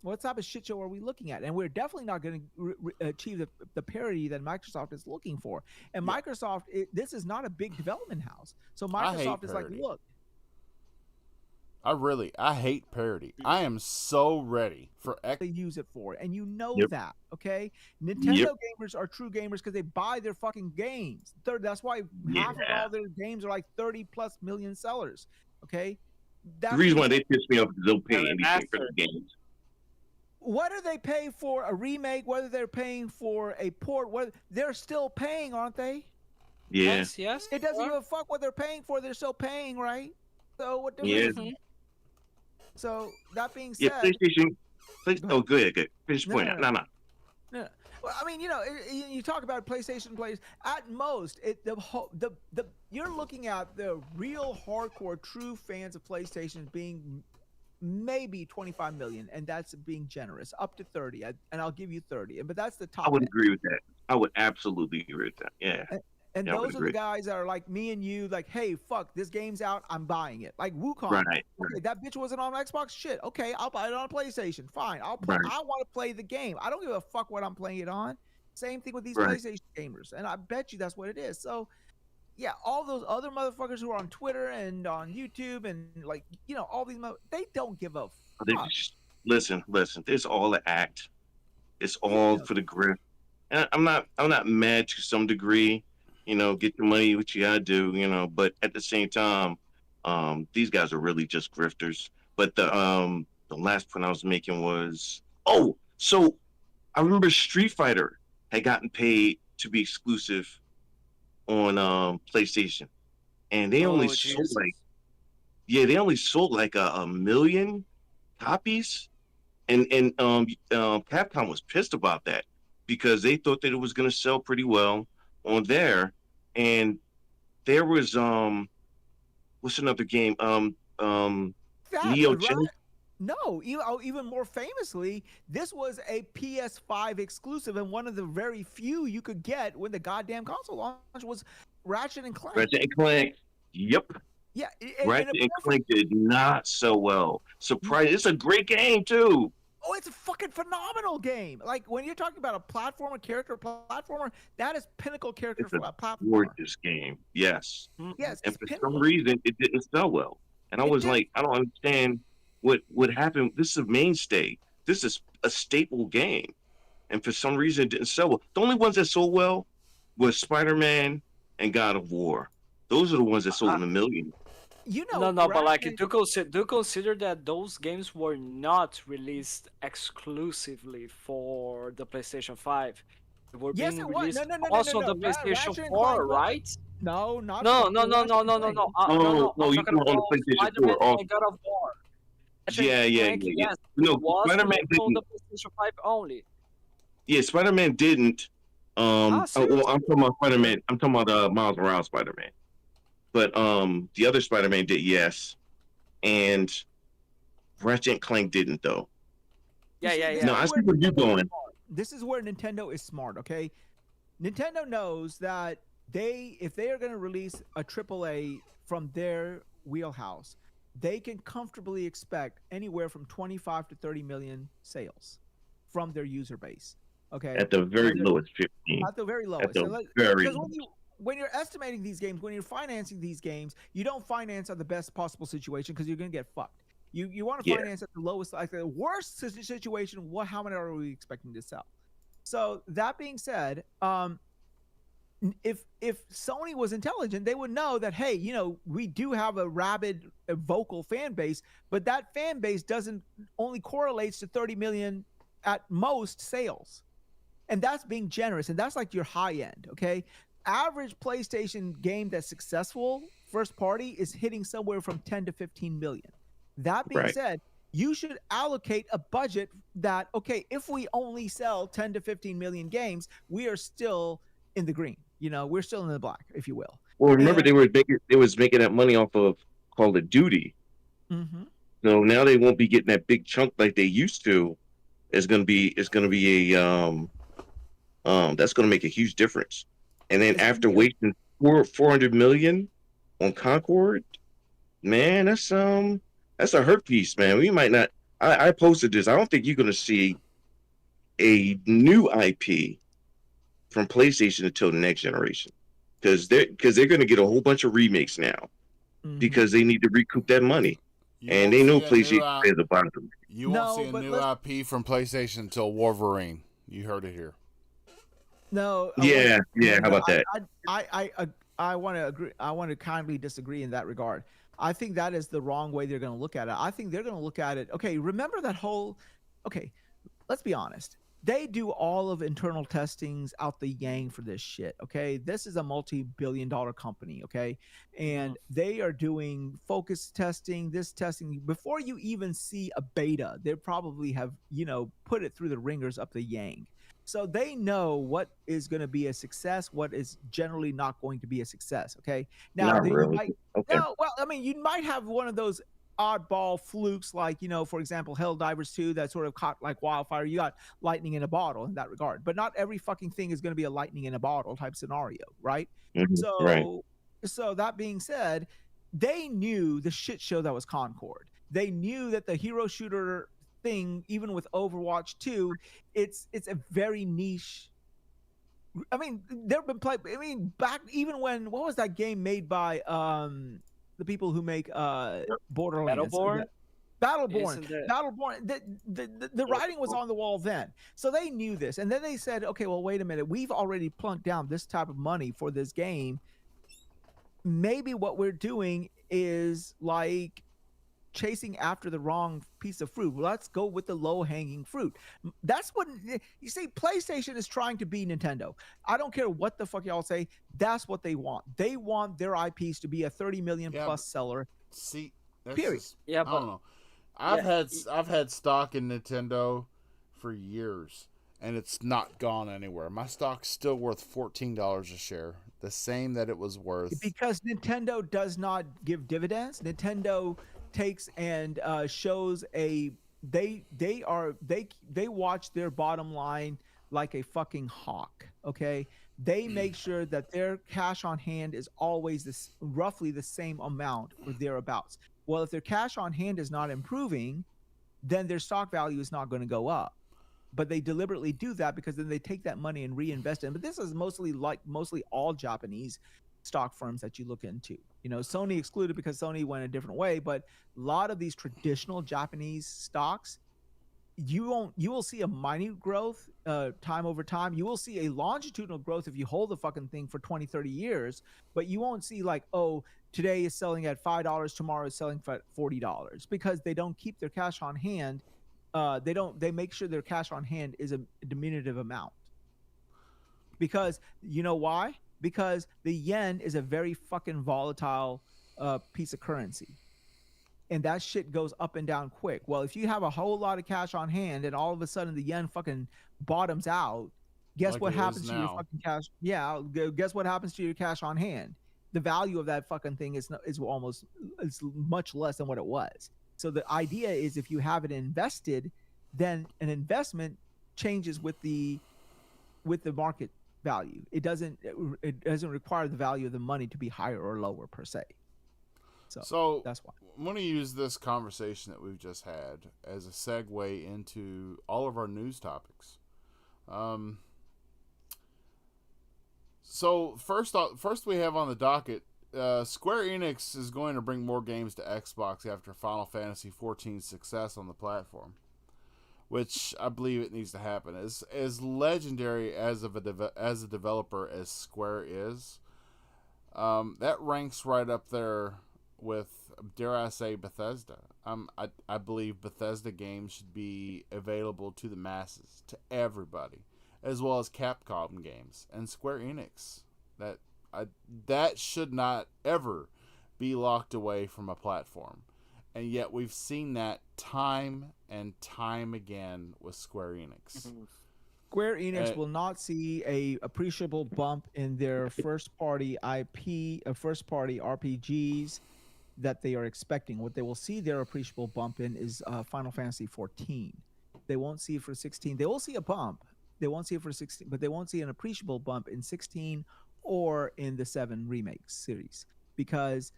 What type of shit show are we looking at? And we're definitely not going to achieve the parity that Microsoft is looking for. And Microsoft, this is not a big development house. So Microsoft is like, look. I hate parity. I am so ready for X. They use it for, and you know that, okay? Nintendo gamers are true gamers because they buy their fucking games. That's why half of all their games are like 30+ million sellers, okay? That's the reason why they piss me off is they'll pay anything for the games. Whether they pay for a remake, whether they're paying for a port, they're still paying, aren't they? Yeah. Yes. It doesn't give a fuck what they're paying for. They're still paying, right? So what difference? Yeah. So that being said, PlayStation. Oh, good. Finish point. No. Well, I mean, you talk about PlayStation players. At most, you're looking at the real hardcore, true fans of PlayStation being maybe 25 million, and that's being generous, up to 30, and I'll give you 30. But that's the top. I would agree with that. I would absolutely agree with that. Yeah. And those are the guys that are like me and you, like, hey, fuck, this game's out, I'm buying it. Like Wukong, right. Okay, that bitch wasn't on Xbox, shit. Okay, I'll buy it on PlayStation. Fine, I want to play the game. I don't give a fuck what I'm playing it on. Same thing with these PlayStation gamers, and I bet you that's what it is. So, yeah, all those other motherfuckers who are on Twitter and on YouTube and like, all these, they don't give a fuck. Listen. It's all an act. It's all for the grip. And I'm not mad to some degree. Get your money, what you gotta do, but at the same time, these guys are really just grifters. But the last point I was making was, so I remember Street Fighter had gotten paid to be exclusive on PlayStation, and they only sold like a million copies, and Capcom was pissed about that because they thought that it was gonna sell pretty well on there. And there was what's another game? Neo Genesis. No, even more famously, this was a PS5 exclusive, and one of the very few you could get when the goddamn console launched was Ratchet and Clank. Ratchet and Clank. Yep. Yeah, Ratchet and Clank did not so well. Surprise! It's a great game too. Oh, it's a fucking phenomenal game. Like when you're talking about a platformer, that is pinnacle character It's a platformer. gorgeous game. Yes. Yes. And for some reason, it didn't sell well. And I was like, I don't understand what happened. This is a mainstay. This is a staple game, and for some reason, it didn't sell well. The only ones that sold well was Spider-Man and God of War. Those are the ones that sold in a million. You know, no, but like do consider that those games were not released exclusively for the PlayStation 5. They were being released also on the PlayStation 4, right? No, not no. No, you were on the PlayStation 4. Oh, God of War. Yeah. Yes, no, Spider-Man didn't. On the PlayStation 5 only. Yeah, Spider-Man didn't. I'm talking about Spider-Man. I'm talking about Miles Morales Spider-Man. But the other Spider-Man did, yes, and Ratchet and Clank didn't though. Yeah. No, I see where you're going. This is where Nintendo is smart. Okay, Nintendo knows that if they are going to release a AAA from their wheelhouse, they can comfortably expect anywhere from 25 to 30 million sales from their user base. Okay, at the very lowest, 15. At the very lowest. Because when you're estimating these games, when you're financing these games, you don't finance at the best possible situation because you're going to get fucked. You want to finance at the lowest, like the worst situation. How many are we expecting to sell? So that being said, if Sony was intelligent, they would know that, hey, we do have a rabid, vocal fan base, but that fan base only correlates to 30 million at most sales. And that's being generous. And that's like your high end. Okay. Average PlayStation game that's successful, first party, is hitting somewhere from 10 to 15 million. That being said, you should allocate a budget that, okay, if we only sell 10 to 15 million games, we are still in the green. We're still in the black, if you will. Well, remember, they was making that money off of Call of Duty. Mm-hmm. So now they won't be getting that big chunk like they used to. It's gonna be a that's gonna make a huge difference. And then after wasting 400 million on Concord, man, that's a hurt piece, man. We might not. I posted this. I don't think you're gonna see a new IP from PlayStation until the next generation, because they're gonna get a whole bunch of remakes now, because they need to recoup that money, and they know PlayStation is the bottom. You won't see a new IP from PlayStation until Wolverine. You heard it here. No. Yeah. How about that? I want to agree. I want to kindly disagree in that regard. I think that is the wrong way they're going to look at it. I think they're going to look at it. Okay, remember that whole. Okay, let's be honest. They do all of internal testings out the yang for this shit. Okay, this is a multi-billion-dollar company. Okay, and they are doing focus testing, this testing before you even see a beta. They probably have put it through the ringers up the yang. So they know what is going to be a success, what is generally not going to be a success. Okay. Now, not really. No, well, I mean, you might have one of those oddball flukes, like, for example, Helldivers 2, that sort of caught like wildfire. You got lightning in a bottle in that regard. But not every fucking thing is going to be a lightning in a bottle type scenario, right? So that being said, they knew the shit show that was Concord. They knew that the hero shooter thing, even with Overwatch 2, it's a very niche. I mean, there have been back even when, what was that game made by the people who make Borderlands? Battleborn. The writing was on the wall then. So they knew this. And then they said, okay, well, wait a minute. We've already plunked down this type of money for this game. Maybe what we're doing is like chasing after the wrong piece of fruit. Let's go with the low-hanging fruit. That's what you see. PlayStation is trying to be Nintendo. I don't care what the fuck y'all say. That's what they want. They want their IPs to be a 30 million plus seller. See, period. I don't know. I've had stock in Nintendo for years, and it's not gone anywhere. My stock's still worth $14 a share, the same that it was worth. Because Nintendo does not give dividends. Nintendo takes and shows they watch their bottom line like a fucking hawk. Okay, they make sure that their cash on hand is always roughly the same amount or thereabouts. Well, if their cash on hand is not improving, then their stock value is not going to go up. But they deliberately do that because then they take that money and reinvest it. But this is mostly all Japanese stock firms that you look into. Sony excluded because Sony went a different way, but a lot of these traditional Japanese stocks, you will see a minute growth time over time. You will see a longitudinal growth if you hold the fucking thing for 20, 30 years, but you won't see like, oh, today is selling at $5, tomorrow is selling for $40, because they don't keep their cash on hand. They make sure their cash on hand is a diminutive amount. Because you know why? Because the yen is a very fucking volatile piece of currency. And that shit goes up and down quick. Well, if you have a whole lot of cash on hand and all of a sudden the yen fucking bottoms out, guess Like what it happens is to your now. fucking cash? Yeah, guess what happens to your cash on hand? The value of that fucking thing is much less than what it was. So the idea is, if you have it invested, then an investment changes with the market value. It doesn't require the value of the money to be higher or lower per se. So that's why I'm going to use this conversation that we've just had as a segue into all of our news topics. So first we have on the docket, Square Enix is going to bring more games to Xbox after Final Fantasy XIV's success on the platform, which I believe it needs to happen. As legendary as a developer as Square is, that ranks right up there with, dare I say, Bethesda. I believe Bethesda games should be available to the masses, to everybody, as well as Capcom games and Square Enix. That should not ever be locked away from a platform. And yet we've seen that time and time again with Square Enix. Square Enix will not see a appreciable bump in their first-party IP, first-party RPGs that they are expecting. What they will see their appreciable bump in is Final Fantasy XIV. They won't see it for 16. They will see a bump. They won't see it for 16, but they won't see an appreciable bump in 16 or in the 7 remake series, because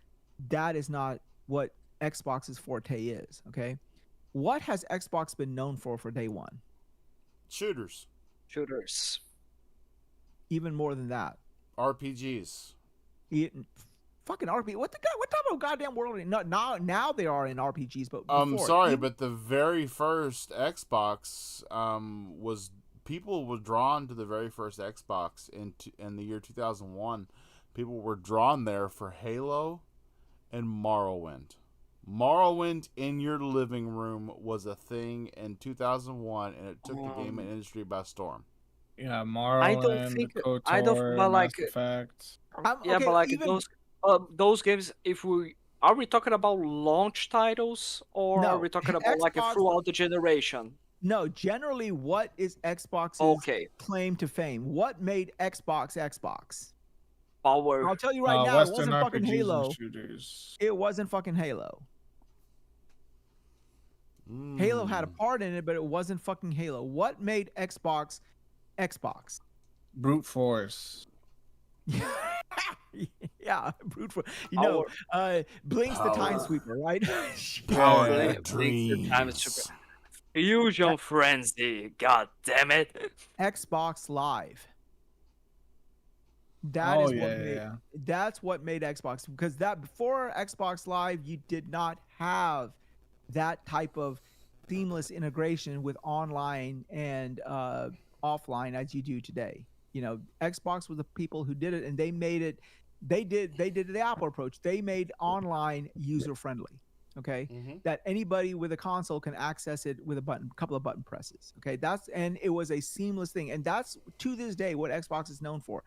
that is not what Xbox's forte is. Okay, what has Xbox been known for day one? Shooters. Even more than that. RPGs. Fucking RPG. What type of goddamn world? Now they are in RPGs, but before, but the very first Xbox was, people were drawn to the very first Xbox in the year 2001. People were drawn there for Halo and Morrowind. Morrowind in your living room was a thing in 2001, and it took the gaming industry by storm. Yeah, Morrowind, KOTOR, Mass Effect. Those games, are we talking about launch titles, or are we talking about like a throughout the generation? No, generally, what is Xbox's claim to fame? What made Xbox Xbox? Power. I'll tell you right now, it wasn't fucking Halo. Shooters. It wasn't fucking Halo. Halo had a part in it, but it wasn't fucking Halo. What made Xbox Xbox? Brute force. Yeah, brute force. Blinks the Time Sweeper, right? Power Blinks the Time Sweeper. Fusion Frenzy, god damn it. Xbox Live. That's what made Xbox, because that before Xbox Live, you did not have that type of seamless integration with online and offline as you do today. Xbox was the people who did it, and they made it. They did the Apple approach. They made online user friendly. Okay, that anybody with a console can access it with a couple of button presses. Okay, and it was a seamless thing, and that's to this day what Xbox is known for.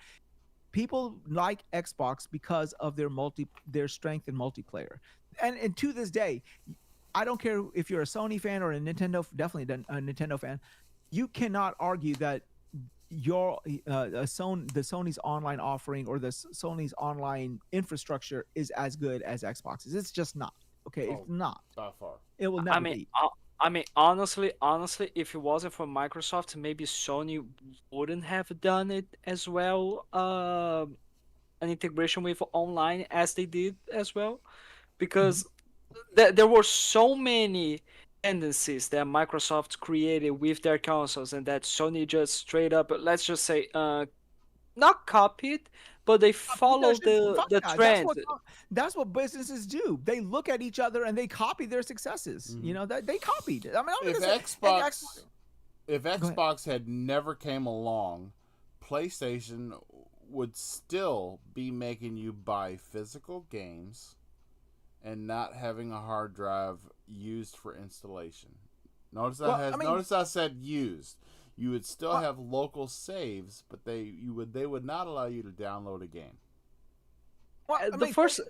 People like Xbox because of their strength in multiplayer, and to this day, I don't care if you're a Sony fan or a Nintendo, definitely a Nintendo fan, you cannot argue that the Sony's online offering or the Sony's online infrastructure is as good as Xbox's. It's just not. Okay, it's not. By far. It will I never mean, be. honestly, if it wasn't for Microsoft, maybe Sony wouldn't have done it as well. An integration with online as they did as well, because there were so many tendencies that Microsoft created with their consoles, and that Sony just straight up, let's just say, not copied, but they No, followed fuck the that. trend. That's what businesses do. They look at each other and they copy their successes. You know that they copied. I mean, I'm If gonna say, Xbox, if ahead. Xbox had never came along, PlayStation would still be making you buy physical games and not having a hard drive used for installation. Notice I said used. You would still have local saves, but they would not allow you to download a game. Well, I The mean, first,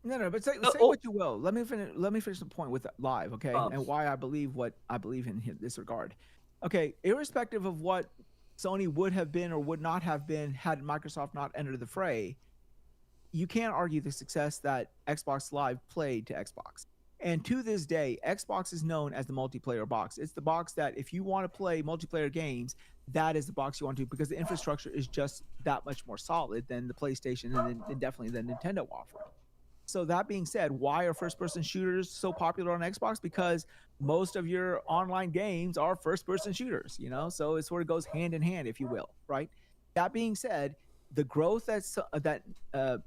no, but say oh, what you will. Let me finish the point with live, okay, Oh. and why I believe what I believe in this regard. Okay, irrespective of what Sony would have been or would not have been had Microsoft not entered the fray, you can't argue the success that Xbox Live played to Xbox. And to this day, Xbox is known as the multiplayer box. It's the box that if you want to play multiplayer games, that is the box you want to, because the infrastructure is just that much more solid than the PlayStation and definitely the Nintendo offering. So that being said, why are first-person shooters so popular on Xbox? Because most of your online games are first-person shooters, you know. So it sort of goes hand in hand, if you will, right? That being said, the growth that Square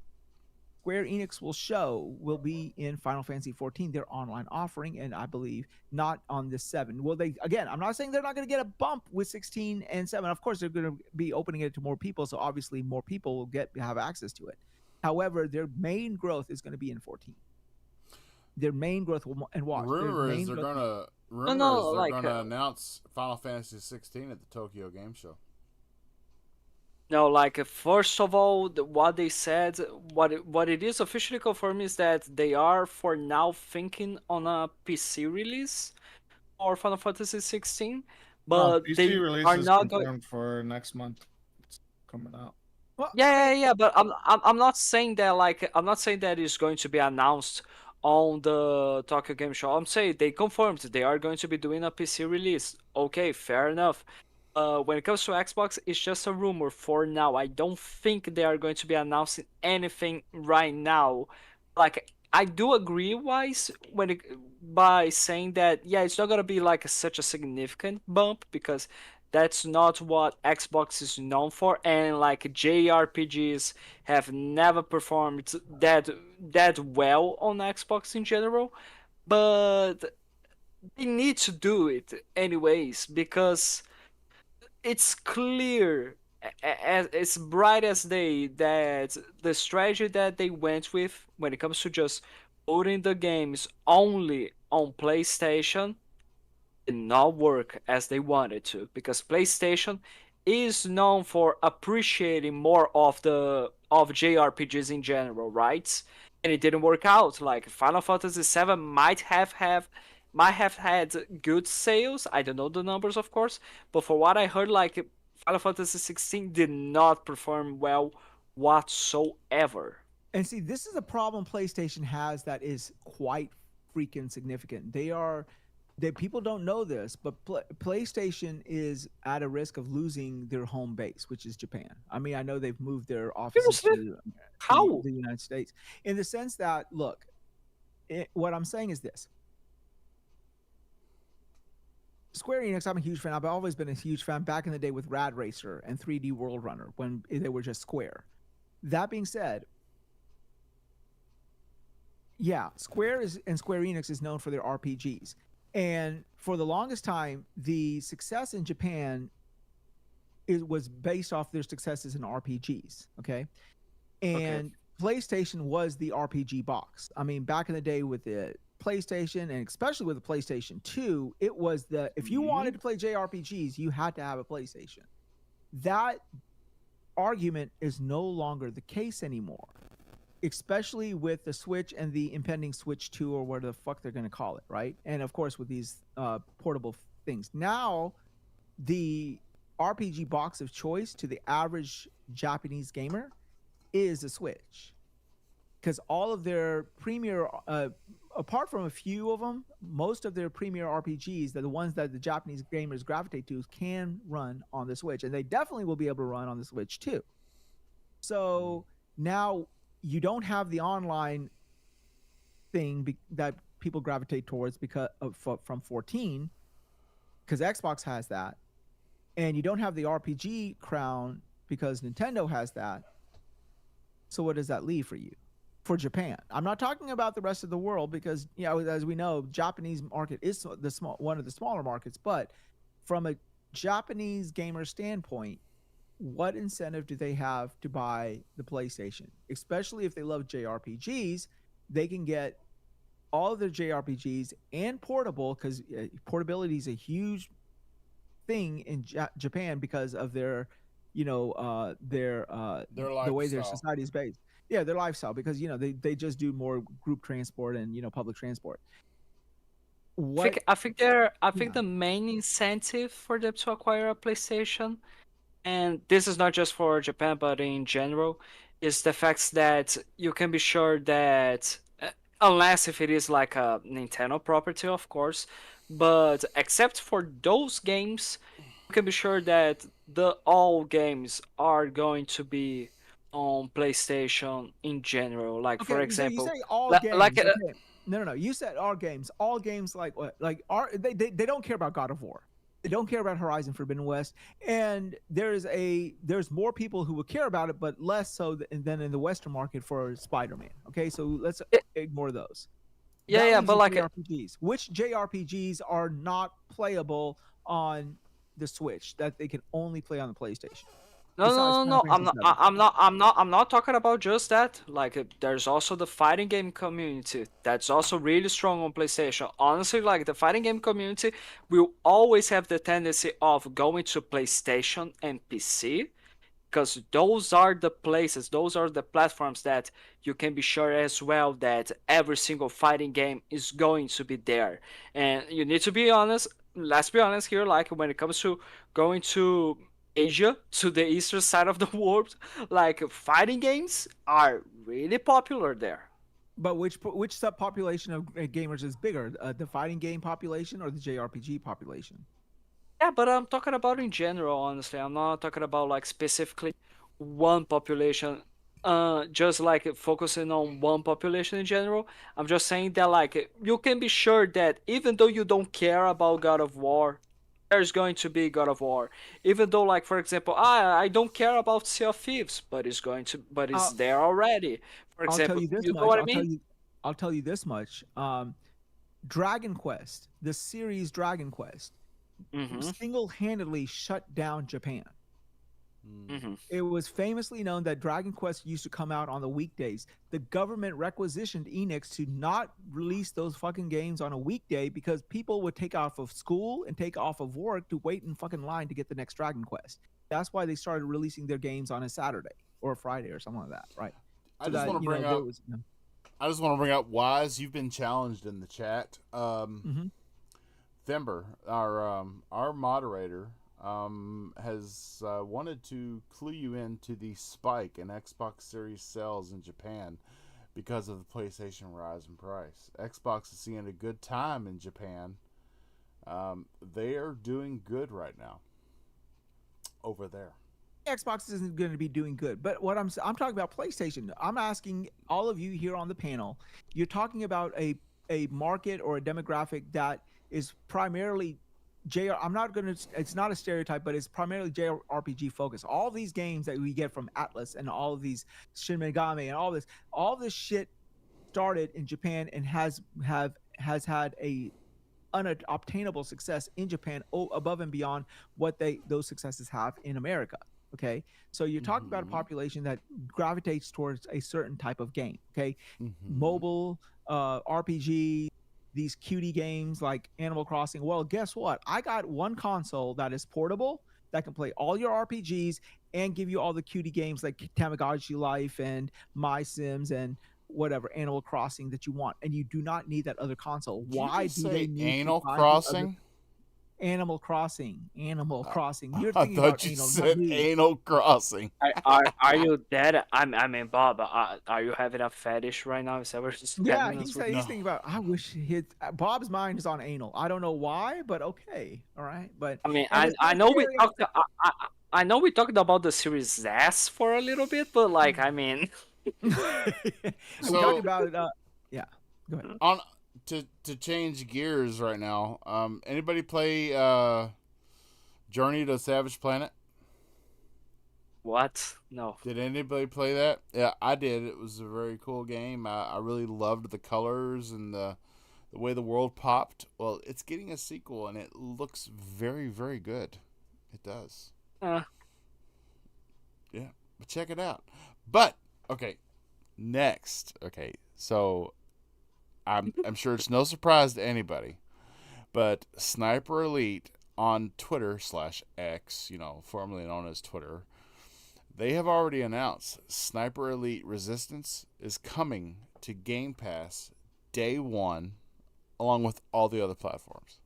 Enix will show will be in Final Fantasy 14, their online offering, and I believe not on the 7. Will they? Again, I'm not saying they're not going to get a bump with 16 and 7. Of course, they're going to be opening it to more people, so obviously more people will have access to it. However, their main growth is going to be in 14. Their main growth will, and watch. Rumor is they're gonna announce Final Fantasy 16 at the Tokyo Game Show. No, like first of all, what they said, what it is officially confirmed is that they are for now thinking on a PC release for Final Fantasy 16, but PC they release are is not going. confirmed for next month. It's coming out. Well, Yeah. But I'm not saying that, like, I'm not saying that it's going to be announced on the Tokyo Game Show. I'm saying they confirmed they are going to be doing a PC release. Okay, fair enough. When it comes to Xbox, it's just a rumor for now. I don't think they are going to be announcing anything right now. Like, I do agree, wise, by saying that, yeah, it's not gonna be like such a significant bump, because that's not what Xbox is known for, and like JRPGs have never performed that well on Xbox in general. But they need to do it anyways, because it's clear as bright as day that the strategy that they went with when it comes to just putting the games only on PlayStation did not work as they wanted to, because PlayStation is known for appreciating more of JRPGs in general, right? And it didn't work out. Like Final Fantasy VII might have had good sales. I don't know the numbers, of course, but for what I heard, like Final Fantasy 16 did not perform well whatsoever. and see, this is a problem PlayStation has that is quite freaking significant. People don't know this, but PlayStation is at a risk of losing their home base, which is Japan. I mean, I know they've moved their offices to How? the United States, in the sense that, look, what I'm saying is this. Square Enix, I'm a huge fan. I've always been a huge fan back in the day with Rad Racer and 3D World Runner when they were just Square. That being said, yeah, Square Enix is known for their RPGs. And for the longest time, the success in Japan was based off their successes in RPGs. Okay. And PlayStation was the RPG box. I mean, back in the day with the PlayStation, and especially with the PlayStation 2, it was if you wanted to play JRPGs, you had to have a PlayStation. That argument is no longer the case anymore, especially with the Switch and the impending Switch 2, or whatever the fuck they're going to call it, right? And of course, with these portable things. Now, the RPG box of choice to the average Japanese gamer is a Switch. because all of their premier, apart from a few of them, most of their premier RPGs, that the ones that the Japanese gamers gravitate to, can run on the Switch, and they definitely will be able to run on the Switch too. So now you don't have the online thing that people gravitate towards because of, from 14, because Xbox has that, and you don't have the RPG crown because Nintendo has that. So what does that leave for you? For Japan, I'm not talking about the rest of the world, because as we know, Japanese market is one of the smaller markets. But from a Japanese gamer standpoint, what incentive do they have to buy the PlayStation? Especially if they love JRPGs, they can get all of their JRPGs and portable, because portability is a huge thing in Japan because of their the way their society is based. Yeah, their lifestyle, because they just do more group transport and public transport. I think the main incentive for them to acquire a PlayStation, and this is not just for Japan but in general, is the fact that you can be sure that unless if it is like a Nintendo property, of course, but except for those games, you can be sure that all games are going to be on PlayStation in general. Like, okay, for example, so you say all games. like okay. No. You said all games. All games like what? Like they don't care about God of War. They don't care about Horizon Forbidden West, and there's more people who would care about it, but less so than in the Western market for Spider-Man. Okay, so let's ignore those. Yeah, but like JRPGs. Which JRPGs are not playable on the Switch that they can only play on the PlayStation? No. I'm not talking about just that. Like, there's also the fighting game community that's also really strong on PlayStation. Honestly, like, the fighting game community will always have the tendency of going to PlayStation and PC, because those are the places, those are the platforms that you can be sure as well that every single fighting game is going to be there. And you need to be honest. Let's be honest here. Like, when it comes to going to Asia, to the eastern side of the world, like, fighting games are really popular there. But which subpopulation of gamers is bigger, the fighting game population or the JRPG population? Yeah, but I'm talking about in general, honestly. I'm not talking about like specifically one population. Just like focusing on one population in general. I'm just saying that like you can be sure that even though you don't care about God of War, there's going to be God of War. Even though, like, for example, I don't care about Sea of Thieves, but it's there already. For example, you know what I mean? I'll tell you this much. Dragon Quest, the series Dragon Quest, single-handedly shut down Japan. It was famously known that Dragon Quest used to come out on the weekdays. The government requisitioned Enix to not release those fucking games on a weekday because people would take off of school and take off of work to wait in fucking line to get the next Dragon Quest. That's why they started releasing their games on a Saturday or a Friday or something like that, right? I just want to bring up Wise. You've been challenged in the chat. Thember, our moderator, has wanted to clue you into the spike in Xbox Series sales in Japan because of the PlayStation rise in price. Xbox is seeing a good time in Japan. They are doing good right now over there. Xbox isn't going to be doing good, but what I'm talking about PlayStation. I'm asking all of you here on the panel. You're talking about a market or a demographic that is primarily I'm not going to, it's not a stereotype, but it's primarily JRPG focused. All these games that we get from Atlas and all of these Shin Megami and all this shit started in Japan and has had a unobtainable success in Japan above and beyond what those successes have in America. Okay, so you're talking about a population that gravitates towards a certain type of game. Okay, mobile RPG, these cutie games like Animal Crossing. Well, guess what? I got one console that is portable that can play all your RPGs and give you all the cutie games like Tamagotchi Life and My Sims and whatever Animal Crossing that you want, and you do not need that other console. Why do they need Animal Crossing? Animal Crossing. Animal Crossing. You're I thinking thought about you anal, not said me. Anal Crossing. Are you dead? I mean, Bob, are you having a fetish right now? Is that what you're Yeah, having us with? he's No. thinking about. I wish his Bob's mind is on anal. I don't know why, but okay, all right. But I mean, and I it's know we scary. talked. I know we talked about the Series S for a little bit, but like, I mean, We So- talked about it. Yeah, go ahead. On to change gears right now. Anybody play Journey to Savage Planet? what? No. Did anybody play that? Yeah, I did. It was a very cool game. I really loved the colors and the way the world popped. Well, it's getting a sequel, and it looks very, very good. It does. Uh, Yeah, but check it out. But okay, next. Okay, so I'm sure it's no surprise to anybody, but Sniper Elite on Twitter /X, formerly known as Twitter, they have already announced Sniper Elite Resistance is coming to Game Pass day one, along with all the other platforms.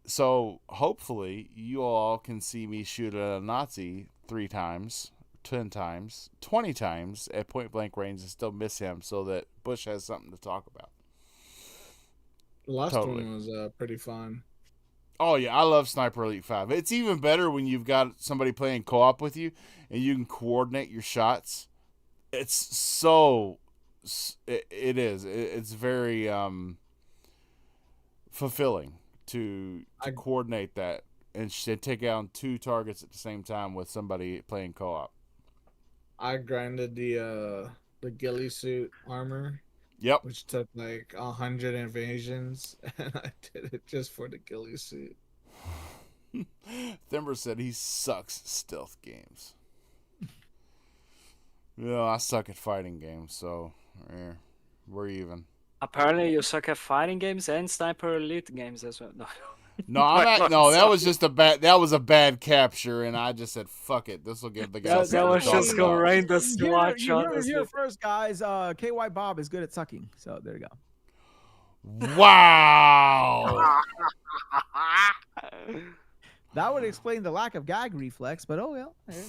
So hopefully you all can see me shoot a Nazi 3 times, 10 times, 20 times at point blank range and still miss him, so that Bush has something to talk about. The last Totally. one was pretty fun. Oh yeah, I love Sniper Elite 5. It's even better when you've got somebody playing co-op with you and you can coordinate your shots. It's so it is. It's very fulfilling to coordinate that and take out 2 targets at the same time with somebody playing co-op. I grinded the ghillie suit armor, Yep. which took like 100 invasions, and I did it just for the ghillie suit. Thimber said he sucks at stealth games. Yeah, I suck at fighting games, so we're even. apparently, you suck at fighting games and Sniper Elite games as well. No. No, that was just that was a bad capture, and I just said, "Fuck it, this will give the guys." That was something to just talk about. horrendous to watch. You heard it honestly. here first, guys. KY Bob is good at sucking, so there you go. Wow. That would explain the lack of gag reflex, but oh well, there you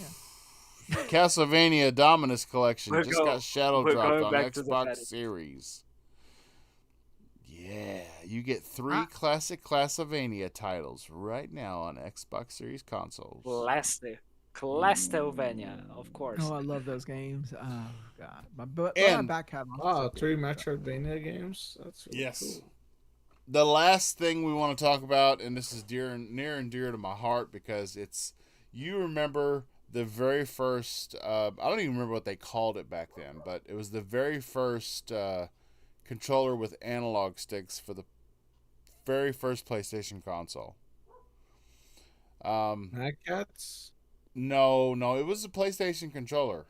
go. Castlevania Dominus Collection We're just go- got shadow we're dropped going on back to the Xbox fetish. Series. Yeah, you get 3 classic Castlevania titles right now on Xbox Series consoles. Castlevania, of course. Oh, I love those games. Oh god, but my And- back catalog. Wow, 3 Metroidvania games? That's really Yes. cool. The last thing we want to talk about, and this is near and dear to my heart because you remember the very first, I don't even remember what they called it back then, but it was the very first controller with analog sticks for the very first PlayStation console. Mad Cats? No, it was a PlayStation controller.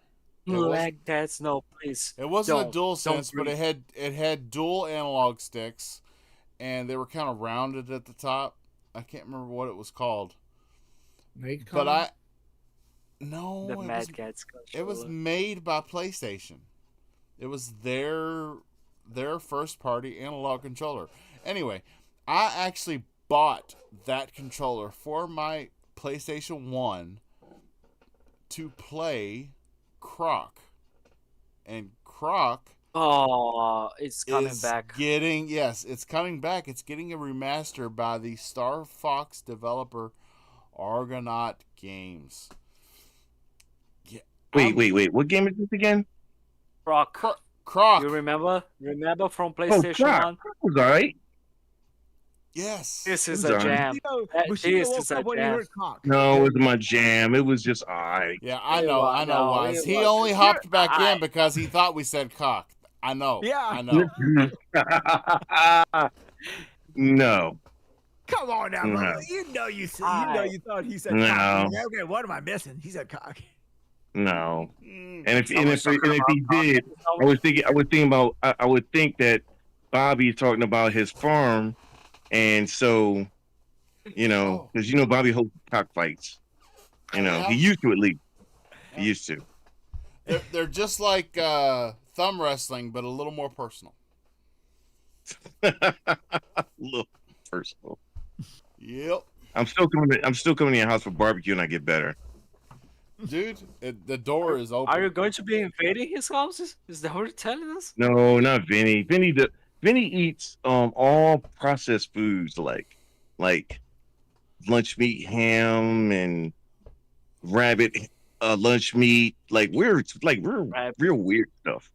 Like that's no, please. It wasn't Don't- a dual don't sense, but breathe. it had dual analog sticks, and they were kind of rounded at the top. I can't remember what it was called, Nacon? but no, The it Mad was, Cats. it was controller. made by PlayStation. It was their first party analog controller. Anyway, I actually bought that controller for my PlayStation 1 to play Croc. And Croc Oh, it's coming is back. it's coming back. It's getting a remaster by the Star Fox developer Argonaut Games. Yeah, Wait. What game is this again? Croc. Croc. You remember? Remember from Oh, PlayStation crap. 1? That was all right. Yes. This is I'm a sorry. jam. Bushido This woke is a up when he jam. heard cock. No, it was my jam. It was just all right. Yeah, I It know, wa- no, Wise. it He wasn't. only hopped back I- in because he thought we said cock. I know. Yeah. I know. No. Come on now, No. brother. You know you thought he said No. cock. Okay, what am I missing? He said cock. No. Mm. And if Someone's talking he about did, I was thinking about I would think that Bobby's talking about his farm, and so because Bobby hosts cockfights. Yeah. He used to at least. He used to. They're just like thumb wrestling, but a little more personal. A little personal. Yep. I'm still coming to your house for barbecue, and I get better. Dude, the door is open. Are you going to be invading his houses? Is that what you're telling us? No, not Vinny. Vinny eats all processed foods like lunch meat, ham, and rabbit lunch meat. We're Right. real weird stuff.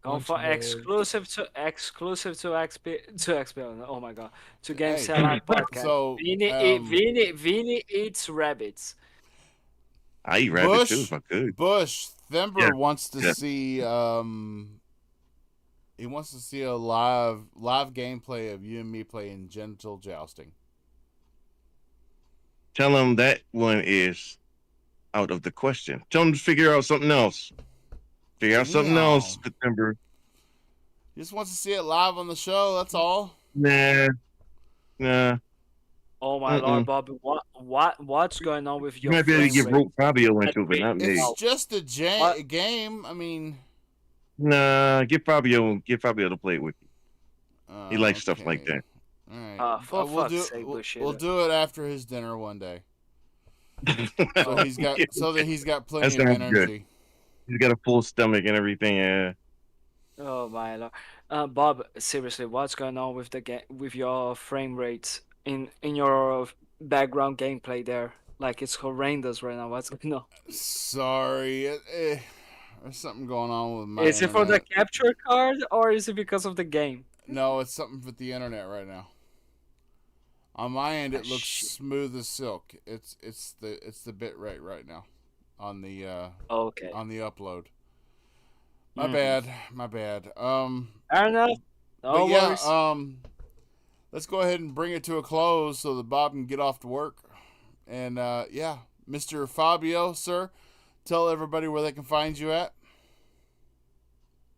Going for exclusive to XP. Oh my god, to Game Hey, Cell Live podcast. so, Vinny eats rabbits. I eat rabbit too if I could. Bush Thember Yeah. wants to Yeah. see he wants to see a live gameplay of you and me playing genital jousting. Tell him that one is out of the question. Tell him to figure out something else. Figure out something Damn. else, September. He just wants to see it live on the show, that's all. Nah. Oh my lord, Bobby, what's going on with You your might be able to frame get rate? Fabio into it, but not me. It's just a What? game. I mean, Nah, get Fabio to play it with you. He likes stuff like okay. that. All right. For fuck's sake, Bushido. We'll do it after his dinner one day. So he's got plenty of sounds energy. good. He's got a full stomach and everything. Yeah. Oh my lord, Bob, seriously, what's going on with with your frame rates in your background gameplay there? Like it's horrendous right now. What's going on? Sorry, there's something going on with my. Is it for the internet. capture card or is it because of the game? No, it's something with the internet right now. On my end, it Ah, looks shit. smooth as silk. It's the bit rate right now on the Okay. on the upload. My Mhm. bad. Fair enough. No But yeah, worries. let's go ahead and bring it to a close so that Bob can get off to work. And yeah, Mr. Fabio, sir, tell everybody where they can find you at.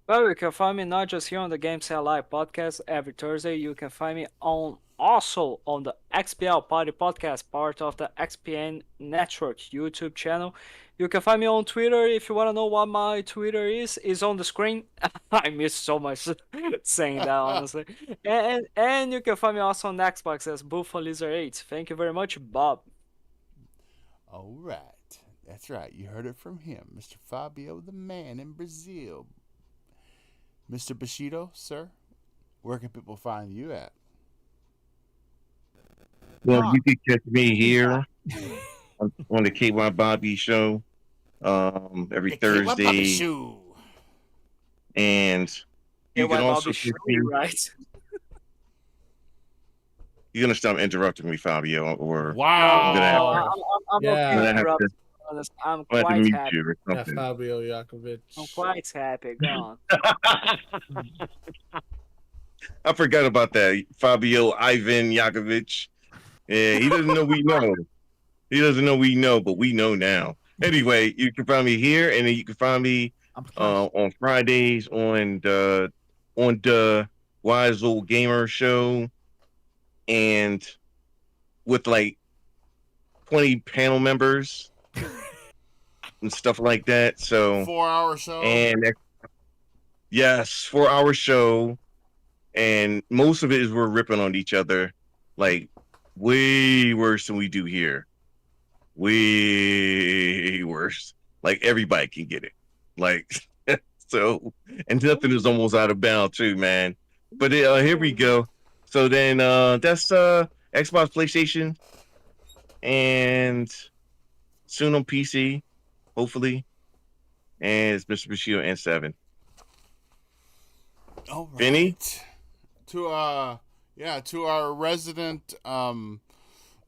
Well, you can find me not just here on the Game Cell Live podcast every Thursday. You can find me also on the XPL Party podcast, part of the XPN Network YouTube channel. You can find me on Twitter. If you want to know what my Twitter is on the screen. I miss so much saying that, honestly. And you can find me also on Xbox as Buffalo Lizard 8. Thank you very much, Bob. All right. That's right. You heard it from him, Mr. Fabio, the man in Brazil. Mr. Bushido, sir, where can people find you at? Well, you can catch me here on the KY Bobby show every Thursday. And you can also catch me. Right? You're gonna stop interrupting me, Fabio, or Wow. I'm Yeah. okay. I'm gonna have to, Honest. I'm I'm gonna have to quite mute happy. you or Yeah, something. Fabio Yakovic. I'm quite happy. Go on. I forgot about that. Fabio Ivan Yakovic. Yeah, he doesn't know we know. He doesn't know we know, but we know now. Anyway, you can find me here, and then you can find me on Fridays on the Wise Old Gamer show, and with like 20 panel members and stuff like that. So 4-hour show. and yes, 4-hour show, and most of it is we're ripping on each other, like way worse than we do here. Way worse. Like everybody can get it. Like so, and nothing is almost out of bounds too, man. But here we go. So then that's Xbox, PlayStation, and soon on PC, hopefully. And it's Mr. Bushido and 7. All right. Vinny? To our resident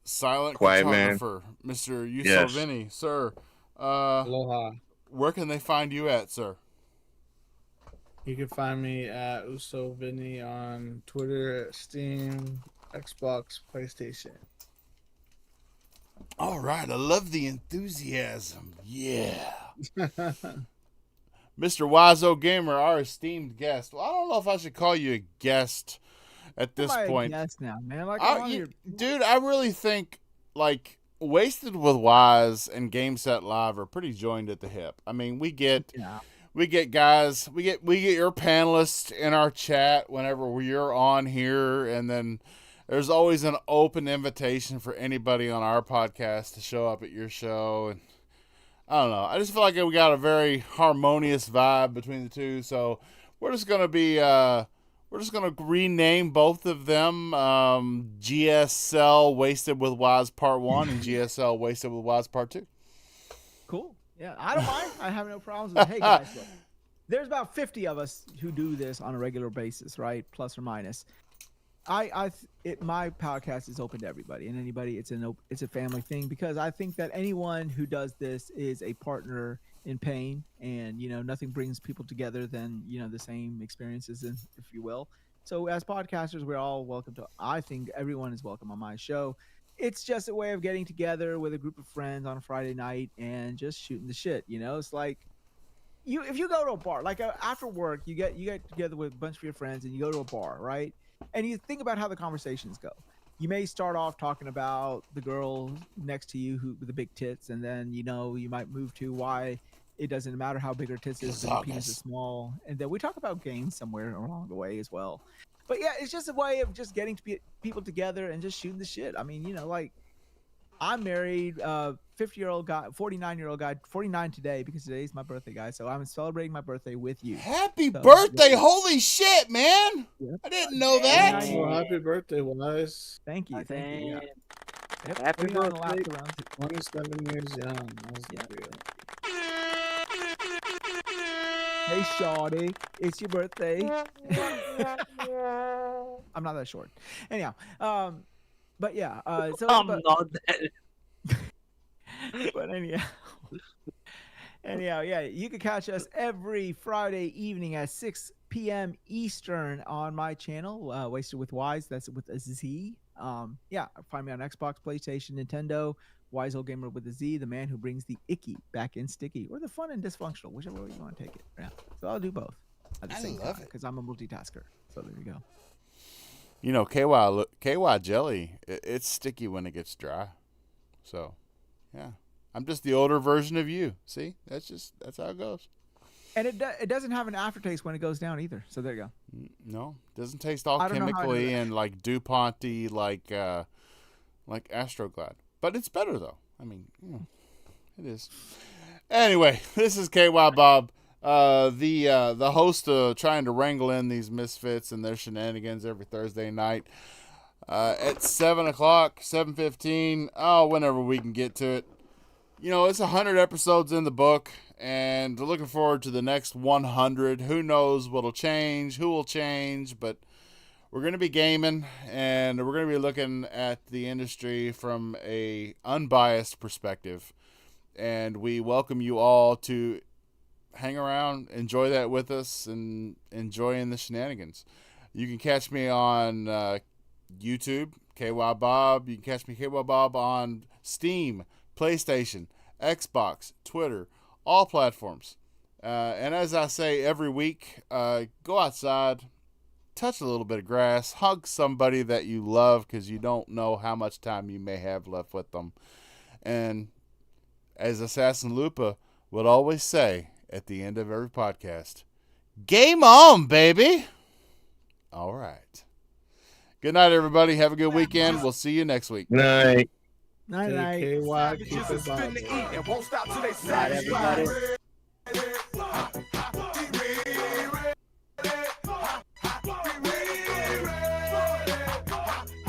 silent Quiet man. photographer, Mr. Yuso Yes. Vinny, sir. Aloha. Where can they find you at, sir? You can find me at Uso Vinny on Twitter, Steam, Xbox, PlayStation. All right, I love the enthusiasm. Yeah. Mr. Wazo Gamer, our esteemed guest. Well, I don't know if I should call you a guest at this point. Yes, now, man. Like, Dude, I really think like Wasted with Wise and Game Set Live are pretty joined at the hip. I mean, we get guys, we get your panelists in our chat whenever you're on here, and then there's always an open invitation for anybody on our podcast to show up at your show. And I don't know. I just feel like we got a very harmonious vibe between the two. So we're just going to be, we're just going to rename both of them GSL Wasted with Wise Part 1 and GSL Wasted with Wise Part 2. Cool. Yeah, I don't mind. I have no problems with it. Hey, guys, look, there's about 50 of us who do this on a regular basis, right? Plus or minus. My podcast is open to everybody and anybody. It's a family thing because I think that anyone who does this is a partner in pain, and nothing brings people together than the same experiences, if you will. So as podcasters, we're all welcome to. I think everyone is welcome on my show. It's just a way of getting together with a group of friends on a Friday night and just shooting the shit. It's like if you go to a bar, like after work, you get together with a bunch of your friends and you go to a bar, right? And you think about how the conversations go. You may start off talking about the girl next to you with the big tits, and then you might move to why it doesn't matter how big her tits is, the penis is small, and then we talk about games somewhere along the way as well. But yeah, it's just a way of just getting people together and just shooting the shit. I mean, like I'm married, 50-year-old guy, 49-year-old guy, 49 today because today's my birthday, guys. So I'm celebrating my birthday with you. Happy birthday! Yeah. Holy shit, man! Yep. I didn't know that. Oh, happy birthday, Wise. Thank you. Thank you. Yeah. Yep. Happy birthday. 27 years young. Hey, shawty, it's your birthday. I'm not that short. Anyhow, but yeah. I'm not that. But anyhow, yeah, you can catch us every Friday evening at 6 p.m. Eastern on my channel, Wasted with Wise. That's with a Z. Yeah, find me on Xbox, PlayStation, Nintendo. Wise Old Gamer with a Z, the man who brings the icky back in sticky, or the fun and dysfunctional, whichever way you want to take it. Yeah, so I'll do both at the same time because I'm a multitasker. So there you go. KY jelly, it's sticky when it gets dry. So, yeah, I'm just the older version of you. See, that's how it goes. And it doesn't have an aftertaste when it goes down either. So there you go. No, it doesn't taste all chemically and like DuPont-y, like Astroglide. But it's better, though. I mean, it is. Anyway, this is KY Bob, the host trying to wrangle in these misfits and their shenanigans every Thursday night at 7 o'clock, 7:15, whenever we can get to it. It's 100 episodes in the book, and looking forward to the next 100. Who knows what'll change, who will change, but we're going to be gaming, and we're going to be looking at the industry from a unbiased perspective. And we welcome you all to hang around, enjoy that with us, and enjoying the shenanigans. You can catch me on YouTube, KY Bob. You can catch me, KY Bob, on Steam, PlayStation, Xbox, Twitter, all platforms. And as I say every week, go outside, touch a little bit of grass, hug somebody that you love because you don't know how much time you may have left with them. And as Assassin Lupa would always say at the end of every podcast, game on, baby. All right. Good night, everybody. Have a good weekend. We'll see you next week. Night. Night. KY, keep it Savages are spin to eat and won't stop till they satisfied.